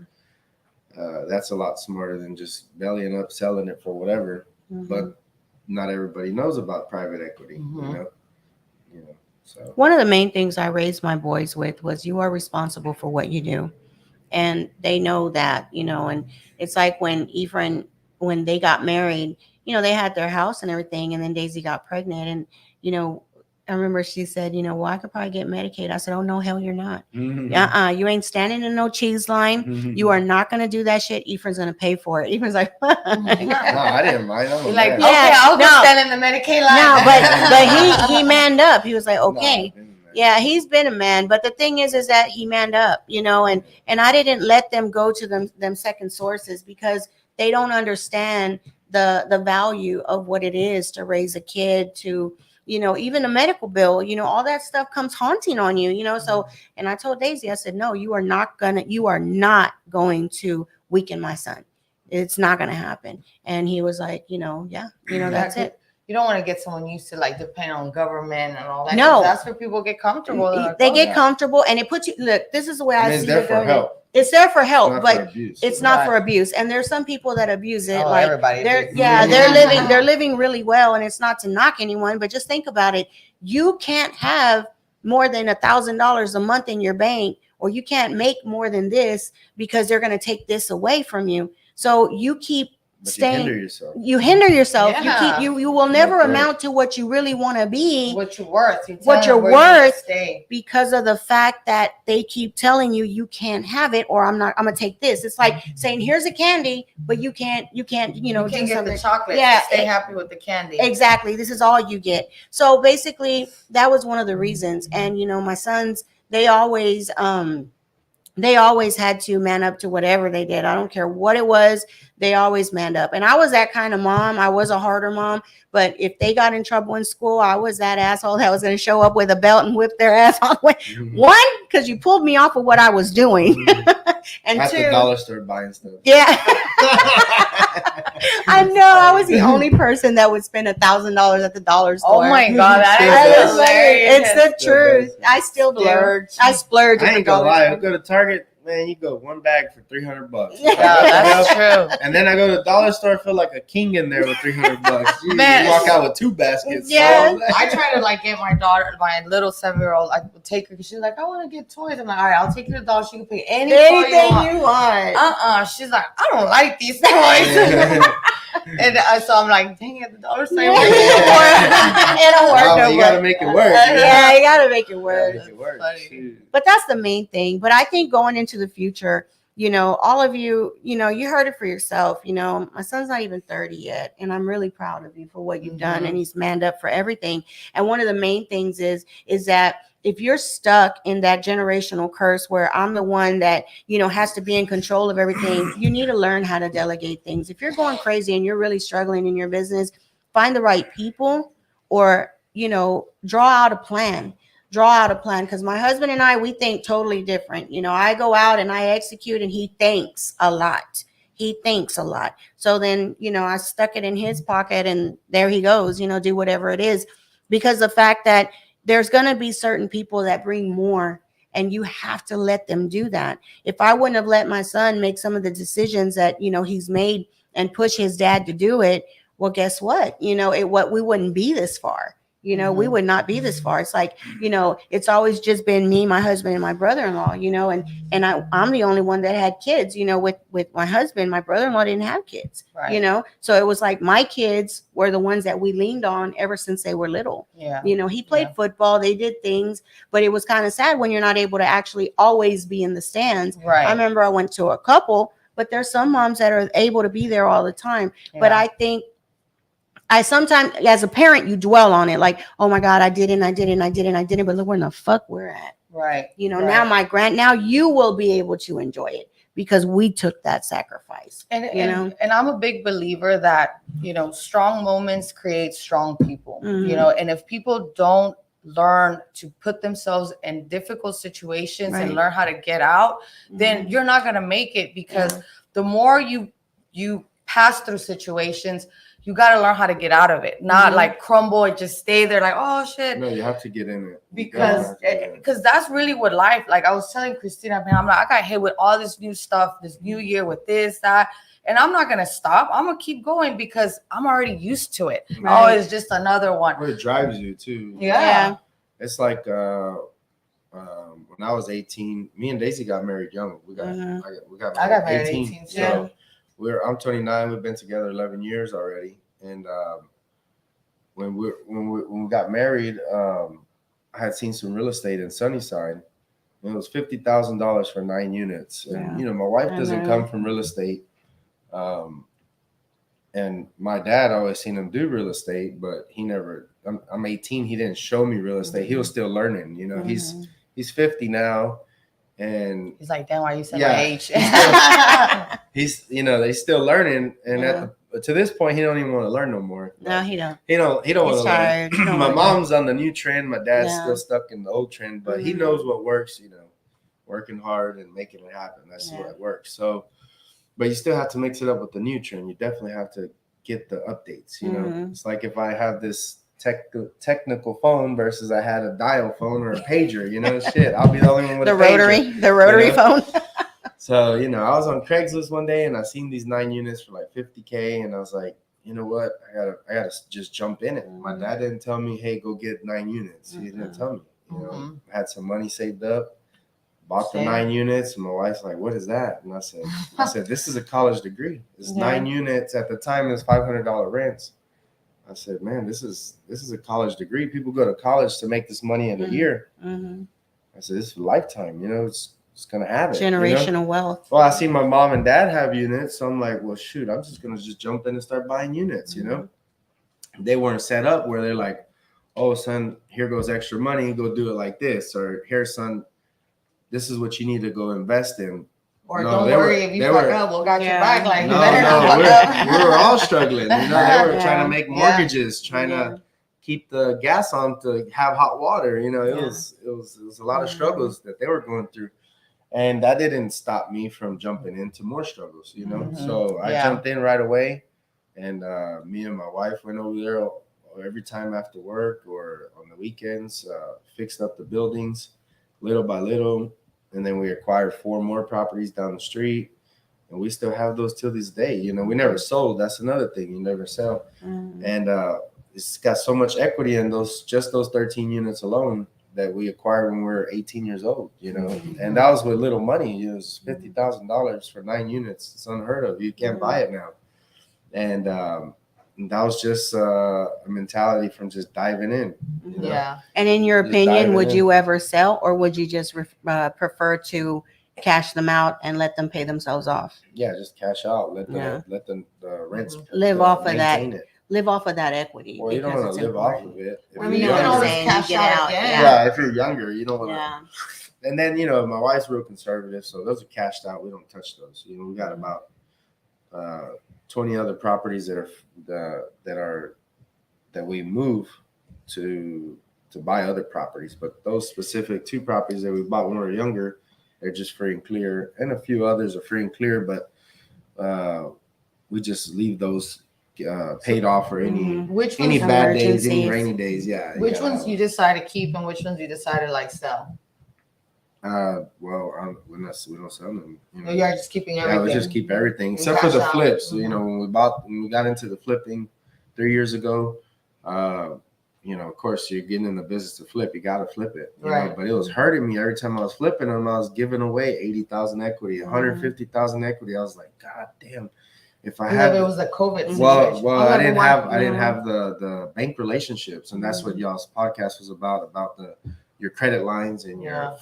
But that's a lot smarter than just bellying up, selling it for whatever. But not everybody knows about private equity. So one of the main things I raised my boys with was you are responsible for what you do, and they know that. And it's like when they got married, they had their house and everything, and then Daisy got pregnant, and I remember she said, well, I could probably get Medicaid. I said, oh, no, hell, you're not. You ain't standing in no cheese line. You are not going to do that shit. Efrain's going to pay for it. Efrain's like, no, I didn't mind. You're like, okay, I'll go stand in the Medicaid line. No, but he manned up. He was like, okay. Yeah, he's been a man. But the thing is that he manned up, and I didn't let them go to them second sources because they don't understand the value of what it is to raise a kid, to even a medical bill, all that stuff comes haunting on you, so, and I told Daisy, I said, no, you are not going to weaken my son. It's not going to happen. And he was like, that's it. You don't want to get someone used to like depending on government and all that. No, that's where people get comfortable. They get comfortable, and it puts you. Look, this is the way I see it. Help. It's there for help, but it's not for abuse. And there's some people that abuse it. Oh, like everybody. They're living really well, and it's not to knock anyone, but just think about it. You can't have more than $1,000 a month in your bank, or you can't make more than this because they're going to take this away from you. So you keep staying. You hinder yourself. Yeah. You will never amount to what you really want to be. What you're worth. What you're worth because of the fact that they keep telling you can't have it, or I'm gonna take this. It's like saying, here's a candy, but you can't you can't get something. the chocolate. Yeah, stay happy with the candy. Exactly. This is all you get. So basically that was one of the reasons. And my sons, they always had to man up to whatever they did. I don't care what it was. They always manned up. And I was that kind of mom. I was a harder mom. But if they got in trouble in school, I was that asshole that was going to show up with a belt and whip their ass on. One, because you pulled me off of what I was doing. And at two, the dollar store buying stuff. Yeah. I know. I was the only person that would spend $1,000 at the dollar store. Oh my God. That is hilarious. It's the truth. I still do. I splurge. I ain't gonna lie. I'll go to Target. man, you go one bag for $300. Yeah, that's true. And then I go to the dollar store, I feel like a king in there with $300. Jeez, Man. you walk out with 2 baskets. Yeah. I try to like get my daughter, my little 7-year-old. I would take her because she's like, I want to get toys. I'm like, all right, I'll take you to the dollar. She can pick any toy you want. She's like, I don't like these toys. And so I'm like, dang it, the dollar store. It don't work. You gotta make it work. Yeah, you gotta make it work. Make it work. But that's the main thing. But I think going into the future, all of you, you heard it for yourself. My son's not even 30 yet, and I'm really proud of you for what you've done, and he's manned up for everything. And one of the main things is that if you're stuck in that generational curse where I'm the one that, has to be in control of everything, you need to learn how to delegate things. If you're going crazy and you're really struggling in your business, find the right people or, draw out a plan. Because my husband and I, we think totally different. I go out and I execute and he thinks a lot. So then, I stuck it in his pocket and there he goes, do whatever it is. Because the fact that there's going to be certain people that bring more and you have to let them do that. If I wouldn't have let my son make some of the decisions that, he's made and push his dad to do it, well, guess what? We wouldn't be this far. We would not be this far. It's like, it's always just been me, my husband, and my brother-in-law, and I'm the only one that had kids, with my husband. My brother-in-law didn't have kids, right. So it was like my kids were the ones that we leaned on ever since they were little. Yeah. He played football, they did things, but it was kind of sad when you're not able to actually always be in the stands. Right. I remember I went to a couple, but there's some moms that are able to be there all the time. Yeah. But I think I sometimes, as a parent, you dwell on it like, oh my God, I didn't. But look where in the fuck we're at. Right. Now now you will be able to enjoy it because we took that sacrifice. And I'm a big believer that, strong moments create strong people, and if people don't learn to put themselves in difficult situations and learn how to get out, then you're not going to make it because the more you pass through situations, you got to learn how to get out of it, not like crumble and just stay there like, oh shit. No, you have to get in it. Because that's really what life, like I was telling Christina, man, I'm like, I got hit with all this new stuff, this new year with this, that, and I'm not going to stop. I'm going to keep going because I'm already used to it. Right. Oh, it's just another one. Well, it drives you too. Yeah. It's like when I was 18, me and Daisy got married young. I got married 18. So I'm 29. We've been together 11 years already. And when we got married, I had seen some real estate in Sunnyside. And it was $50,000 for 9 units. And my wife doesn't come from real estate. And my dad always seen him do real estate, but he never. I'm 18. He didn't show me real estate. He was still learning. He's 50 now. And he's like, damn, why you said my age? He's still learning, and to this point, he don't even want to learn no more. No, he don't. He don't want to learn. My mom's on the new trend. My dad's still stuck in the old trend, but he knows what works. Working hard and making it happen. That's what works. So, but you still have to mix it up with the new trend. You definitely have to get the updates. It's like if I have this technical phone versus I had a dial phone or a pager, shit, I'll be the only one with the rotary phone. So, I was on Craigslist one day and I seen these 9 units for like $50K, and I was like, you know what? I gotta just jump in it. My dad didn't tell me, hey, go get 9 units. He didn't tell me. I had some money saved up, bought the 9 units, and my wife's like, what is that? And I said, this is a college degree. It's 9 units. At the time, it was $500 rents. I said, man, this is a college degree. People go to college to make this money in a year. I said, this is a lifetime. It's gonna have it. Generational wealth. Well, I see my mom and dad have units, so I'm like, well, shoot, I'm just gonna jump in and start buying units. They weren't set up where they're like, oh, son, here goes extra money. Go do it like this, or here, son, this is what you need to go invest in. Or don't worry if you fuck up, we'll got your back. Like, we were all struggling. They were trying to make mortgages, trying to keep the gas on to have hot water. It was a lot of struggles that they were going through, and that didn't stop me from jumping into more struggles. So I jumped in right away, and me and my wife went over there every time after work or on the weekends, fixed up the buildings little by little. and then we acquired 4 more properties down the street, and we still have those till this day. You know, we never sold. That's another thing. You never sell. And it's got so much equity in those 13 units alone that we acquired when we were 18 years old, you know, and that was with little money. It was $50,000 for 9 units. It's unheard of. You can't buy it now. And that was just a mentality from just diving in. You know? Yeah. And in your Just opinion, diving would in. you ever sell, or would you just prefer to cash them out and let them pay themselves off? Yeah, just cash out. Let Yeah. the rents Live off of maintain that. it. Live off of that equity. Well, you don't because want to it's live off important. of it. If I you're mean, you younger. can always saying, cash you get out out, again. Yeah, if you're younger, you don't want to. Yeah. And then, you know, my wife's real conservative, so those are cashed out. We don't touch those. You know, we got about 20 other properties that we move to buy other properties, but those specific 2 properties that we bought when we were younger, they're just free and clear, and a few others are free and clear, but we just leave those paid off for any Which any ones, bad days, any Emergencies. rainy days. Yeah. which yeah. ones you decide to keep and which ones you decide to like sell? Well, we don't sell them. You know. Or you're just keeping everything? Yeah, we just keep everything And except for the cash out. flips. You know, when we got into the flipping 3 years ago, you know, of course, you're getting in the business to flip. You got to flip it, you Right. know. But it was hurting me every time I was flipping them. I was giving away 80,000 equity, 150,000 equity. I was like, God damn! If I had, it was the COVID situation. well, I didn't everyone- have the bank relationships, and that's what y'all's podcast was about your credit lines and your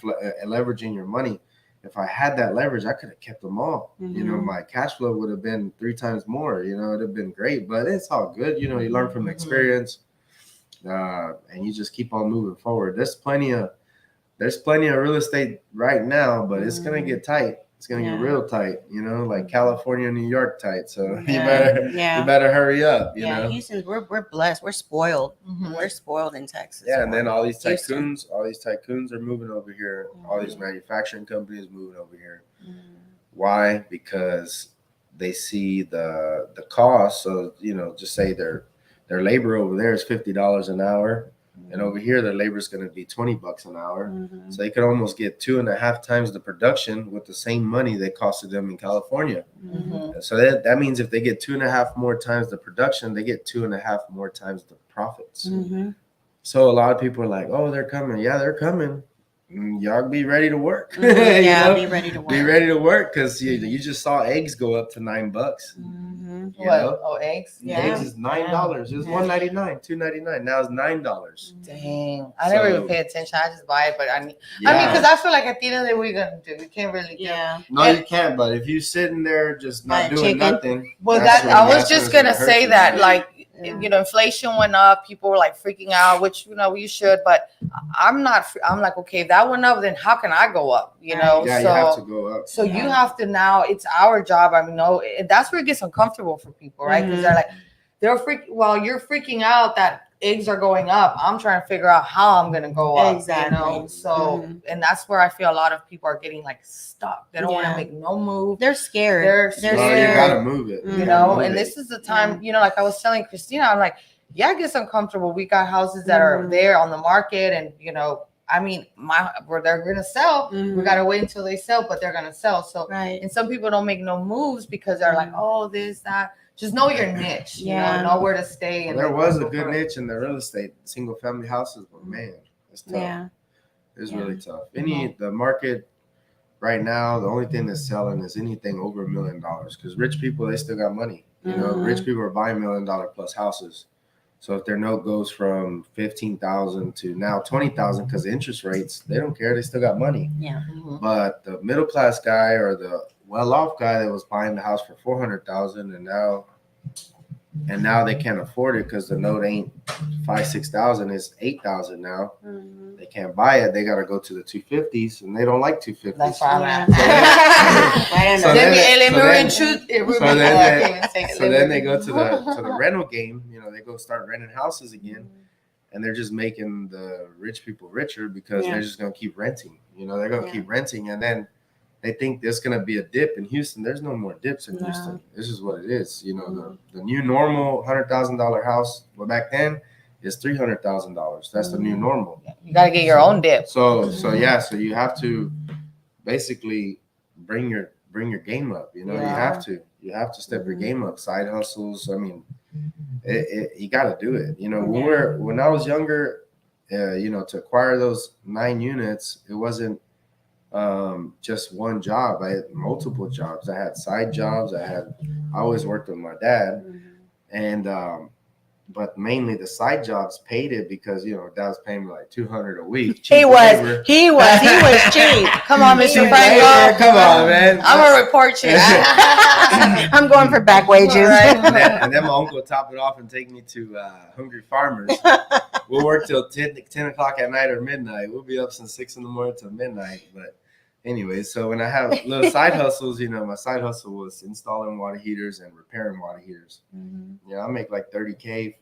leveraging your money. If I had that leverage, I could have kept them all. You know, my cash flow would have been 3 times more. You know, it'd have been great, but it's all good. You know, you learn from the experience, and you just keep on moving forward. There's plenty of real estate right now, but it's gonna get tight. It's gonna get real tight. You know, like California, New York tight. So you better hurry up. You know. Houston, we're blessed. We're spoiled. Mhm. We're spoiled in Texas. Yeah, and then all these Houston. tycoons are moving over here. All these manufacturing companies moving over here. Why? Because they see the cost. So, you know, just say their labor over there is $50 an hour, and over here their labor is going to be $20 an hour. So they could almost get 2.5 times the production with the same money that costed them in California. And so that means if they get 2.5 more times the production, they get 2.5 more times the profits. So a lot of people are like, "Oh, they're coming." Yeah, they're coming. Y'all be ready to work. Yeah, be ready to work. Be ready to work, because you just saw eggs go up to $9. You know? Oh, eggs? Yeah. Eggs is $9. It was $1.99, $2.99. Now it's $9. Dang. I never even pay attention. I just buy it, but I mean, Yeah. because I feel like at the end of the day, what are you going to do? You can't really do. Yeah. No, you can't. But if you sitting there just not Buy doing chicken. nothing, Well, that's I was when just it's gonna hurt say you. that, like, Yeah. you know, inflation went up. People were like freaking out, which, you know, you should. But I'm not. I'm like, okay, if that went up, then how can I go up? You know, Yeah, so you have to go up. so you have to now. It's our job. I mean, no, that's where it gets uncomfortable for people, right? Because they're like, you're freaking out that eggs are going up. I'm trying to figure out how I'm gonna go up. Exactly. You know, so and that's where I feel a lot of people are getting like stuck. They don't want to make no move. They're scared. They're No, scared. you gotta move it. You know, and this is the time, you know, like I was telling Christina, I'm like, yeah, it gets uncomfortable. We got houses that are there on the market, and you know, I mean, where they're gonna sell. We gotta wait until they sell, but they're gonna sell. So, and some people don't make no moves because they're like, oh, this, that. Just know your niche. You know where to stay. And there was a good niche in the real estate, single family houses, but man, it's tough. Yeah. It's really tough. The market right now, the only thing that's selling is anything over $1 million, because rich people, they still got money. You know, rich people are buying $1 million plus houses. So if their note goes from 15,000 to now 20,000 because of interest rates, they don't care. They still got money. Yeah. But the middle class guy or the well off guy that was buying the house for 400,000 and now they can't afford it because the note ain't 5,000-6,000, it's 8,000 now. They can't buy it. They got to go to the 250s, and they don't like 250s. That's why I'm at. So then they go to the rental game. You know, they go start renting houses again, and they're just making the rich people richer because they're just gonna keep renting. You know, they're gonna keep renting, and then they think there's gonna be a dip in Houston. There's no more dips in Houston. This is what it is. You know, the new normal $100,000 house. Well, back then is $300,000. That's the new normal. You gotta get your own dip. So you have to basically bring your game up. You know, you have to step your game up. Side hustles. I mean, you got to do it. You know, when I was younger, you know, to acquire those 9 units, it wasn't just one job. I had multiple jobs. I had side jobs. I always worked with my dad, and but mainly the side jobs paid it because, you know, Dad was paying me like $200 a week. He was cheap. Come on, Mr. Franco. Come on, man. I'm gonna report you. I'm going for back wages. And then my uncle would top it off and take me to Hungry Farmers. We'll work till 10 o'clock at night or midnight. We'll be up since 6 in the morning till midnight. But anyway, so when I have little side hustles, you know, my side hustle was installing water heaters and repairing water heaters. You know, I make like 30K,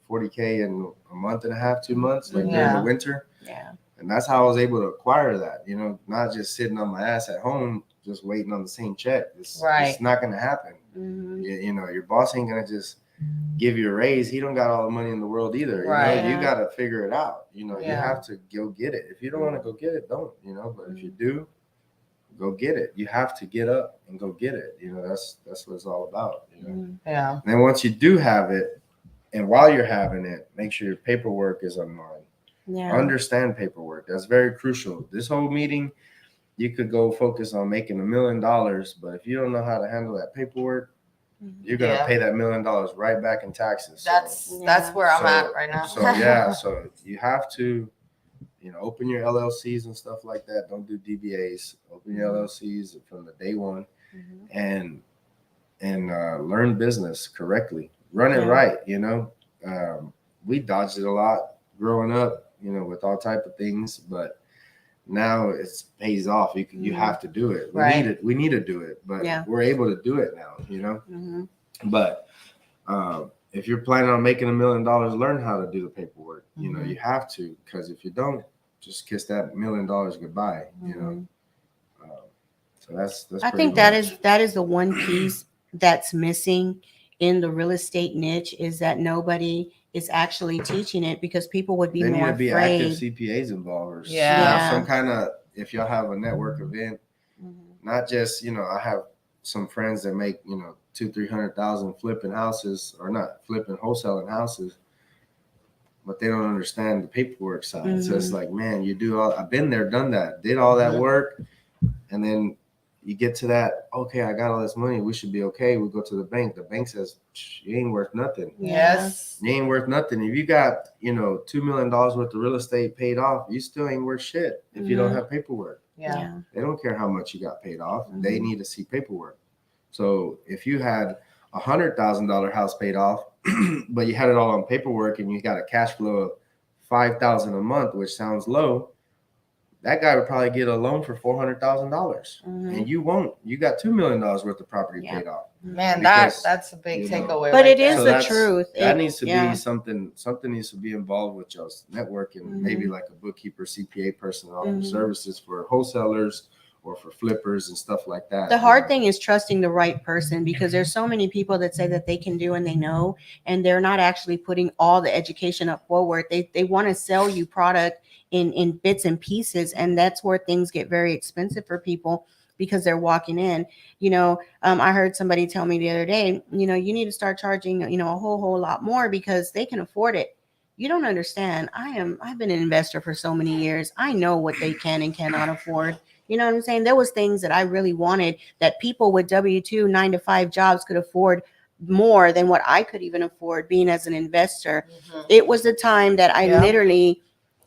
40K in a month and a half, 2 months, like during the winter. Yeah. And that's how I was able to acquire that, you know, not just sitting on my ass at home, just waiting on the same check. It's not going to happen. You know, your boss ain't going to just give you a raise. He don't got all the money in the world either. You know, you got to figure it out. You know, you have to go get it. If you don't want to go get it, don't, you know, but if you do, go get it. You have to get up and go get it. You know, that's what it's all about. You know? Yeah. And then once you do have it, and while you're having it, make sure your paperwork is online. Yeah. Understand paperwork. That's very crucial. This whole meeting, you could go focus on making $1 million, but if you don't know how to handle that paperwork, you're gonna pay that $1 million right back in taxes. That's where I'm at right now. So you have to, you know, open your LLCs and stuff like that. Don't do DBAs. Open your LLCs from the day one, and learn business correctly. Run it right. You know, we dodged it a lot growing up, you know, with all type of things, but now it pays off. You have to do it. We need to do it, but we're able to do it now. You know, but if you're planning on making $1 million, learn how to do the paperwork. You know, you have to, because if you don't, just kiss that $1 million goodbye. You know, so that's. I think that is the one piece that's missing in the real estate niche, is that nobody is actually teaching it, because people would be more afraid. Active CPAs involved, or some kind of, if y'all have a network event, not just, you know, I have some friends that make, you know, $200,000-300,000 flipping houses, or not flipping, wholesaling houses, but they don't understand the paperwork side. So it's like, man, I've been there, done that, did all that work, and then you get to that, okay, I got all this money, we should be okay. We go to the bank. The bank says, you ain't worth nothing. Yes. You ain't worth nothing. If you got, you know, $2 million worth of real estate paid off, you still ain't worth shit if you don't have paperwork. Yeah. They don't care how much you got paid off. They need to see paperwork. So if you had a $100,000 house paid off, but you had it all on paperwork and you got a cash flow of $5,000 a month, which sounds low, that guy would probably get a loan for $400,000, and you won't. You got $2 million worth of property paid off. Man, that's a big takeaway. But it is the truth. That needs to be something. Something needs to be involved with your network, and maybe like a bookkeeper, CPA person, offering services for wholesalers or for flippers and stuff like that. The hard thing is trusting the right person, because there's so many people that say that they can do and they know, and they're not actually putting all the education up forward. They want to sell you product in bits and pieces, and that's where things get very expensive for people, because they're walking in. You know, I heard somebody tell me the other day, you know, you need to start charging, you know, a whole lot more, because they can afford it. You don't understand. I've been an investor for so many years. I know what they can and cannot afford. You know what I'm saying? There was things that I really wanted that people with W-2 9-to-5 jobs could afford more than what I could even afford being as an investor. It was the time that I literally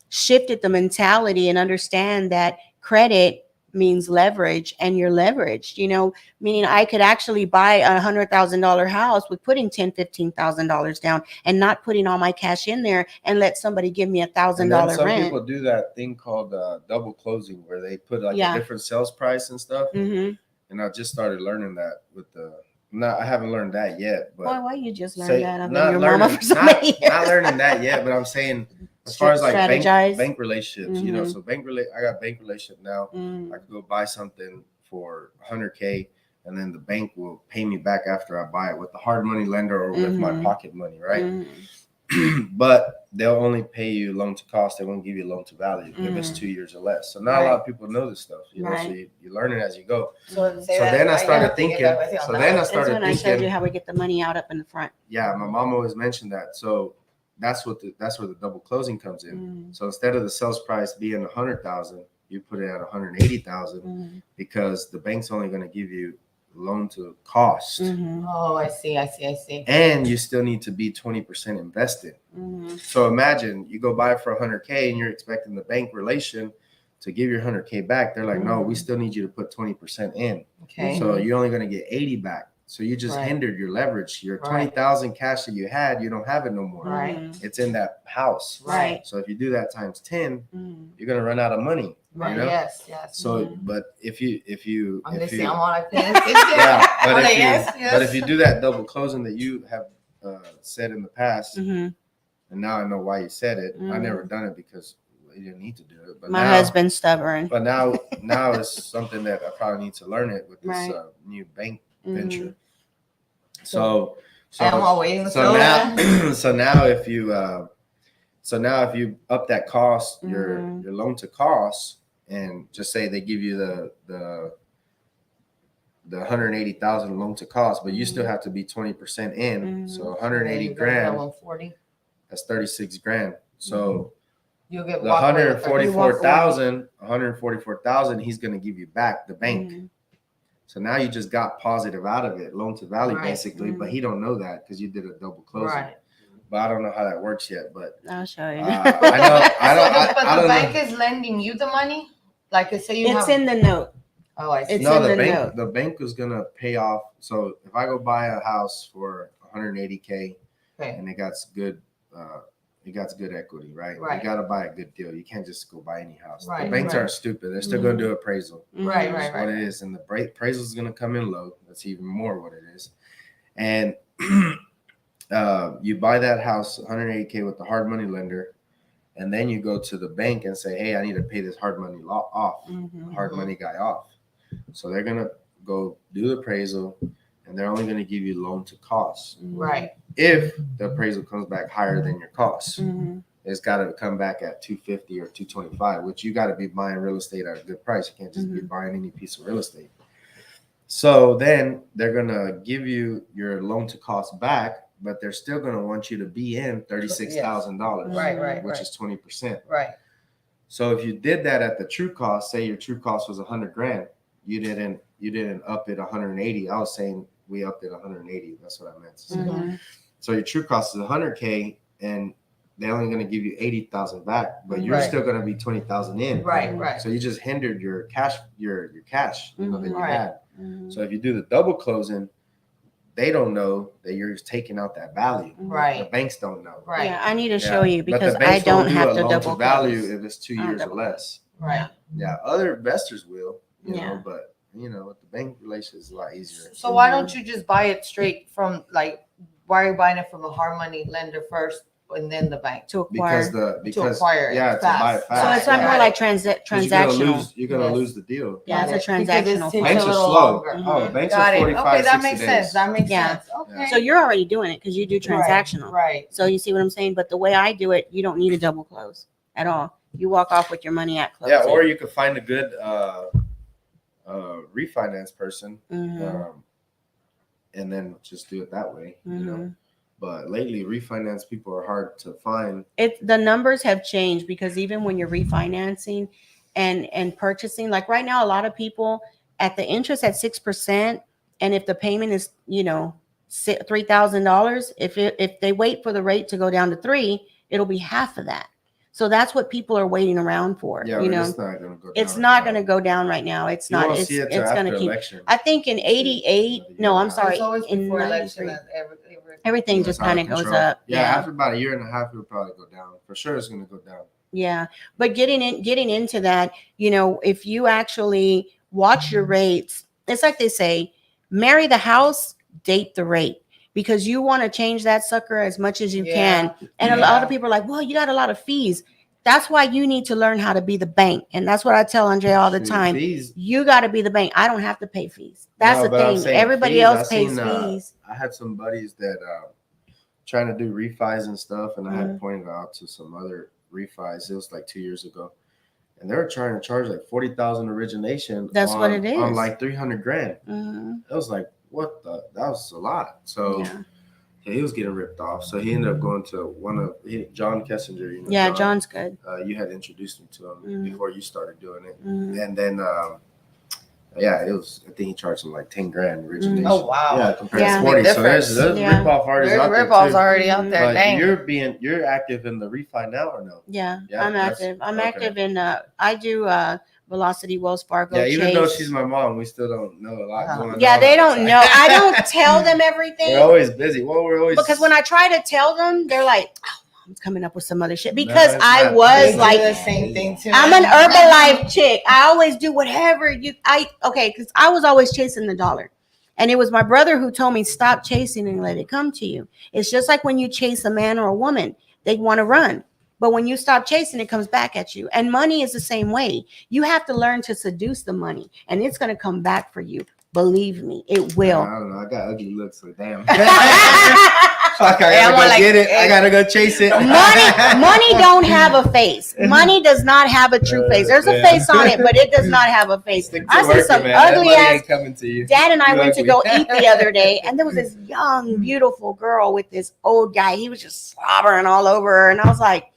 shifted the mentality and understand that credit means leverage, and you're leveraged, you know, meaning I could actually buy $100,000 house with putting $10,000-$15,000 down and not putting all my cash in there and let somebody give me $1,000 rent. Some people do that thing called double closing, where they put like a different sales price and stuff. And I just started learning that with I haven't learned that yet. But why you just learned that? I've been your mama for so many years. Not learning that yet, but I'm saying, as far as like bank relationships, you know, so I got bank relationship now. I could go buy something for $100K, and then the bank will pay me back after I buy it with the hard money lender or with my pocket money, right? but they'll only pay you loan to cost. They won't give you loan to value if it's 2 years or less. So not a lot of people know this stuff, you know. So you learn it as you go. So then I started thinking. So then I started when I showed you how we get the money out up in the front. Yeah, my mom always mentioned that. So that's where the double closing comes in. So instead of the sales price being 100,000, you put it at 180,000 because the bank's only going to give you loan to cost. Oh, I see. And you still need to be 20% invested. So imagine you go buy it for 100K and you're expecting the bank relation to give your 100K back. They're like, no, we still need you to put 20% in. Okay. So you're only going to get 80 back. So you just hindered your leverage. Your 20,000 cash that you had, you don't have it no more. Right. It's in that house. Right. So if you do that times 10, you're going to run out of money. Right. You know? Yes. So, but if you but if you do that double closing that you have said in the past, and now I know why you said it. I never done it because you didn't need to do it. But my husband's stubborn. But now it's something that I probably need to learn it with this new bank venture. So now if you up that cost, your loan to cost, and just say they give you the 180,000 loan to cost, but you still have to be 20% in. So 180 grand, 140. that's 36 grand. So you'll get the 144,000 he's going to give you back, the bank. So now you just got positive out of it, loan to value basically, but he don't know that because you did a double closing. Right. But I don't know how that works yet. But I'll show you. But the bank is lending you the money, like I say, it's in the note. Oh, I see. It's no, in the the bank. note. The bank is gonna pay off. So if I go buy a house for 180K, and it got good equity, right? You got to buy a good deal. You can't just go buy any house. The banks aren't stupid. They're still going to do appraisal. Right. What it is, and the appraisal is going to come in low. That's even more what it is. And you buy that house 180K with the hard money lender, and then you go to the bank and say, "Hey, I need to pay this hard money off, hard money guy off." So they're going to go do the appraisal, and they're only going to give you loan to cost. Right. If the appraisal comes back higher than your costs, it's got to come back at 250 or 225, which you got to be buying real estate at a good price. You can't just be buying any piece of real estate. So then they're going to give you your loan to cost back, but they're still going to want you to be in $36,000, which is 20%. Right. So if you did that at the true cost, say your true cost was 100 grand, you didn't up it 180. I was saying we upped it 180. That's what I meant to say. So your true cost is 100K, and they're only going to give you 80,000 back, but you're still going to be 20,000 in. Right. So you just hindered your cash, your cash, that you had. So if you do the double closing, they don't know that you're just taking out that value. Right. The banks don't know. Right. Yeah, I need to show you because but the banks I don't have to loan double value close. if it's 2 years or less. Right. Yeah, other investors will, you Yeah. know, but with the bank relation is a lot easier. So why don't you just buy it straight from, like, why are you buying it from a hard money lender first and then the bank? To acquire. Because acquire it to buy it fast. So it's not more like transactional. You're gonna lose the deal. Yeah, it's a transactional. Banks are slow. Oh, banks are 45, okay, that 60 makes days. sense. That makes Yeah. sense. Okay. So you're already doing it because you do transactional. Right. So you see what I'm saying? But the way I do it, you don't need a double close at all. You walk off with your money at closing. Yeah, or you could find a good refinance person, and then just do it that way. You know. But lately, refinance people are hard to find. The numbers have changed because even when you're refinancing and purchasing, like right now, a lot of people at the interest at 6%, and if the payment is $3,000, if they wait for the rate to go down to 3%, it'll be half of that. So that's what people are waiting around for. Yeah, you know, it's not going to go down. It's not going to go down right now. It's not. It's going to keep. Election. I think in 88. No, I'm sorry. It's always In before 93, election. everything just kind of goes up. Yeah, after about a year and a half, it'll probably go down. For sure, it's going to go down. Yeah, but getting into that, if you actually watch your rates, it's like they say, marry the house, date the rate. Because you want to change that sucker as much as you can. And a lot of people are like, well, you got a lot of fees. That's why you need to learn how to be the bank. And that's what I tell Andre all the time. Fees. You got to be the bank. I don't have to pay fees. That's the thing. Everybody else pays fees. I had some buddies that trying to do refis and stuff, and I Mm-hmm. had pointed out to some other refis. It was like 2 years ago, and they were trying to charge like 40,000 origination. That's what it is on like 300 grand. Mm-hmm. It was like, what the? That was a lot. So. Yeah. Yeah, he was getting ripped off, so he ended up going to John Kessinger. You know, Yeah, John's good. You had introduced me to him before you started doing it, Mm-hmm. and then it was. I think he charged him like 10 grand origination. Oh wow! Yeah, compared Yeah. to 40. Big So difference. there's Yeah. rip-off artists There's out there rip-offs too. already out there. But Dang. you're active in the refi now or no? Yeah, Yeah, I'm that's- active. I'm okay. active in I do Velocity, Wells Fargo. Yeah, even though Chase. she's my mom, we still don't know a lot going on. Yeah, they don't outside. know. I don't tell them everything We're always busy. Well, we're always because when I try to tell them, they're like, "Oh, Mom's coming up with some other shit." Because it's I not. was They do like, the same thing too. I'm an Herbalife chick. I always do whatever because I was always chasing the dollar. And it was my brother who told me, stop chasing and let it come to you. It's just like when you chase a man or a woman, they want to run. But when you stop chasing, it comes back at you. And money is the same way. You have to learn to seduce the money, and it's going to come back for you. Believe me, it will. I don't know. I got ugly looks, so damn. Fuck, I gotta go get it. I gotta go chase it. Money don't have a face. Money does not have a true face. There's a face on it, but it does not have a face. Stick to I see working, some man. That ugly money ass. ain't coming to you. Dad and I You went to ugly. go eat the other day, and there was this young, beautiful girl with this old guy. He was just slobbering all over her, and I was like,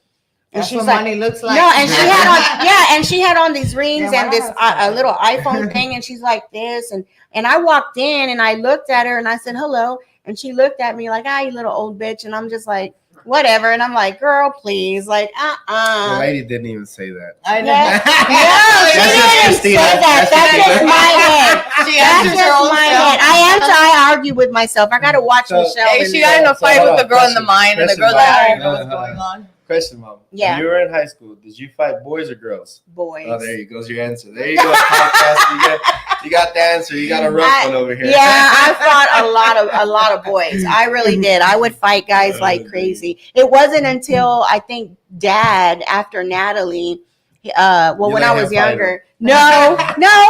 and That's she's what like, money looks like. no, and she had on, and she had on these rings Yeah, and my this house a little iPhone thing, and she's like this, and I walked in and I looked at her and I said hello, and she looked at me like, ah, you little old bitch, and I'm just like, whatever, and I'm like, girl, please, like, The lady didn't even say that. I know. Yeah. That's No, she just didn't Christina. say that. That's just my head. She That's answers just her own my self. head. I argue with myself. I gotta watch So- Michelle. Hey, and she got in a So fight hold with the on, girl in the question- mine, and the question girl that mark. didn't know what's going on. Question, Mom. Yeah. When you were in high school, did you fight boys or girls? boys. Oh, there you goes your answer. There you go. Podcast. You got the answer. You got a rough one over here. Yeah, I fought a lot of boys. I really did. I would fight guys like crazy. It wasn't until I think Dad, after Natalie, when let I him was fight younger. No,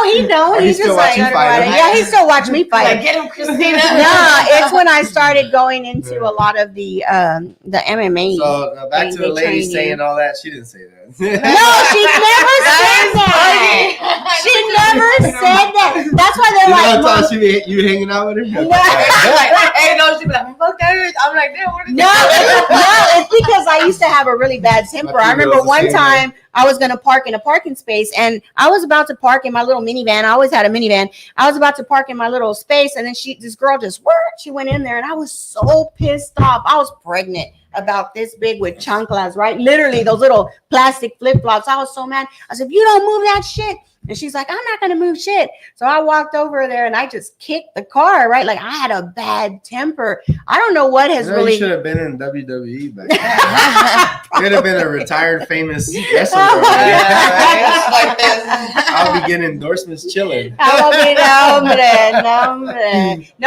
he don't. Oh, he He's still just like, watch you fight him? yeah, he still watch me fight. Like, get him, Christina. No, it's when I started going into a lot of the MMA. So back to They the lady train you. saying all that. She didn't say that. No, she never said that. She never said that. That's why they're You like, know Mom, how you hanging out with her? No. Like, hey, no, she be like, fuck that bitch. I'm like, damn, what is no, it's because I used to have a really bad temper. I remember female's the one same time I was going to park in a parking space, and I was about to park in my little minivan. I always had a minivan. I was about to park in my little space, and then this girl just she went in there, and I was so pissed off. I was pregnant, about this big with chanclas, right? Literally those little plastic flip flops. I was so mad. I said, if you don't move that shit. And she's like, I'm not going to move shit. So I walked over there and I just kicked the car, right? Like I had a bad temper. I don't know what has really. You should have been in WWE back then. Could have been a retired famous wrestler. like this. I'll be getting endorsements chilling. No,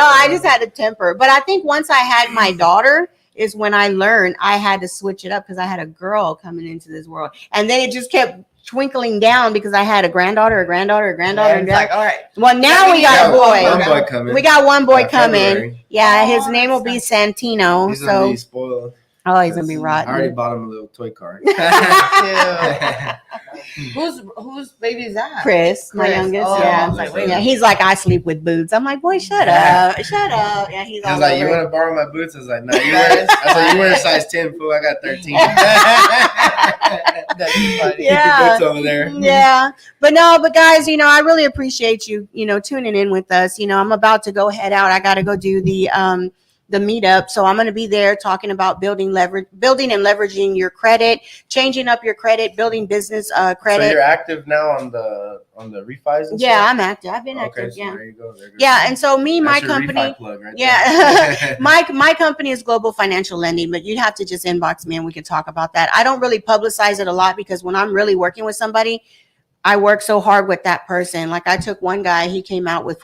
I just had a temper. But I think once I had my daughter is when I learned I had to switch it up because I had a girl coming into this world. And then it just kept twinkling down because I had a granddaughter. And It's like, all right. well, now we got a One boy. boy coming. We got one boy Yeah, coming. February. Yeah, his name will be Santino. He's gonna So be spoiled. oh, he's gonna be I already rotten. bought him a little toy car. Whose baby is that? Chris, my Chris. youngest. Oh, yeah. I was like, wait. Yeah, he's like, I sleep with boots. I'm like, boy, shut up. Yeah, he's I all was like, over you it. want to borrow my boots? I was like, no, you wear. I was like, you wear a size 10, fool. I got 13. That's funny. Yeah. Keep your boots over there. Yeah, but guys, I really appreciate you, tuning in with us. I'm about to go head out. I got to go do the meetup, so I'm going to be there talking about building and leveraging your credit, changing up your credit, building business credit. So you're active now on the refis and Yeah, stuff? I'm active. I've been Okay, active. so Yeah. there you go. There you go. Yeah, and so my That's your company. refi plug right Yeah, there. my company is Global Financial Lending, but you'd have to just inbox me and we can talk about that. I don't really publicize it a lot because when I'm really working with somebody, I work so hard with that person. Like I took one guy, he came out with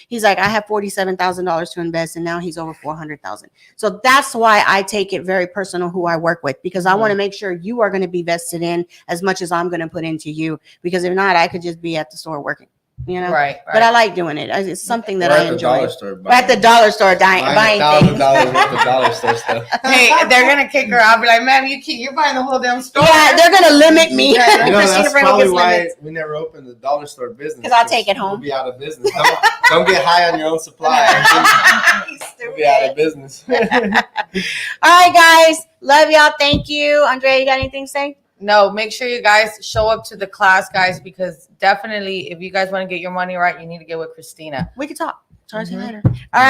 he's like, I have $47,000 to invest, and now he's over 400,000. So that's why I take it very personal who I work with, because I want to make sure you are going to be vested in as much as I'm going to put into you, because if not, I could just be at the store working. you know. Right. But I like doing it. It's something that We're I at the enjoy. dollar store We're at the dollar store buying things. $1,000 worth of dollar store stuff. Hey, they're gonna kick her out. Be like, "Ma'am, you're buying the whole damn store." Yeah, they're gonna limit me. You know, Christina that's Franco probably gets why limits. we never opened the dollar store business. 'Cause I'll take it home. We'll be out of business. Don't get high on your own supply. We'll be out of business. All right, guys. Love y'all. Thank you. Andrea, you got anything to say? No, make sure you guys show up to the class, guys, because definitely if you guys want to get your money right, you need to get with Christina. We can talk. Talk to you later. All right.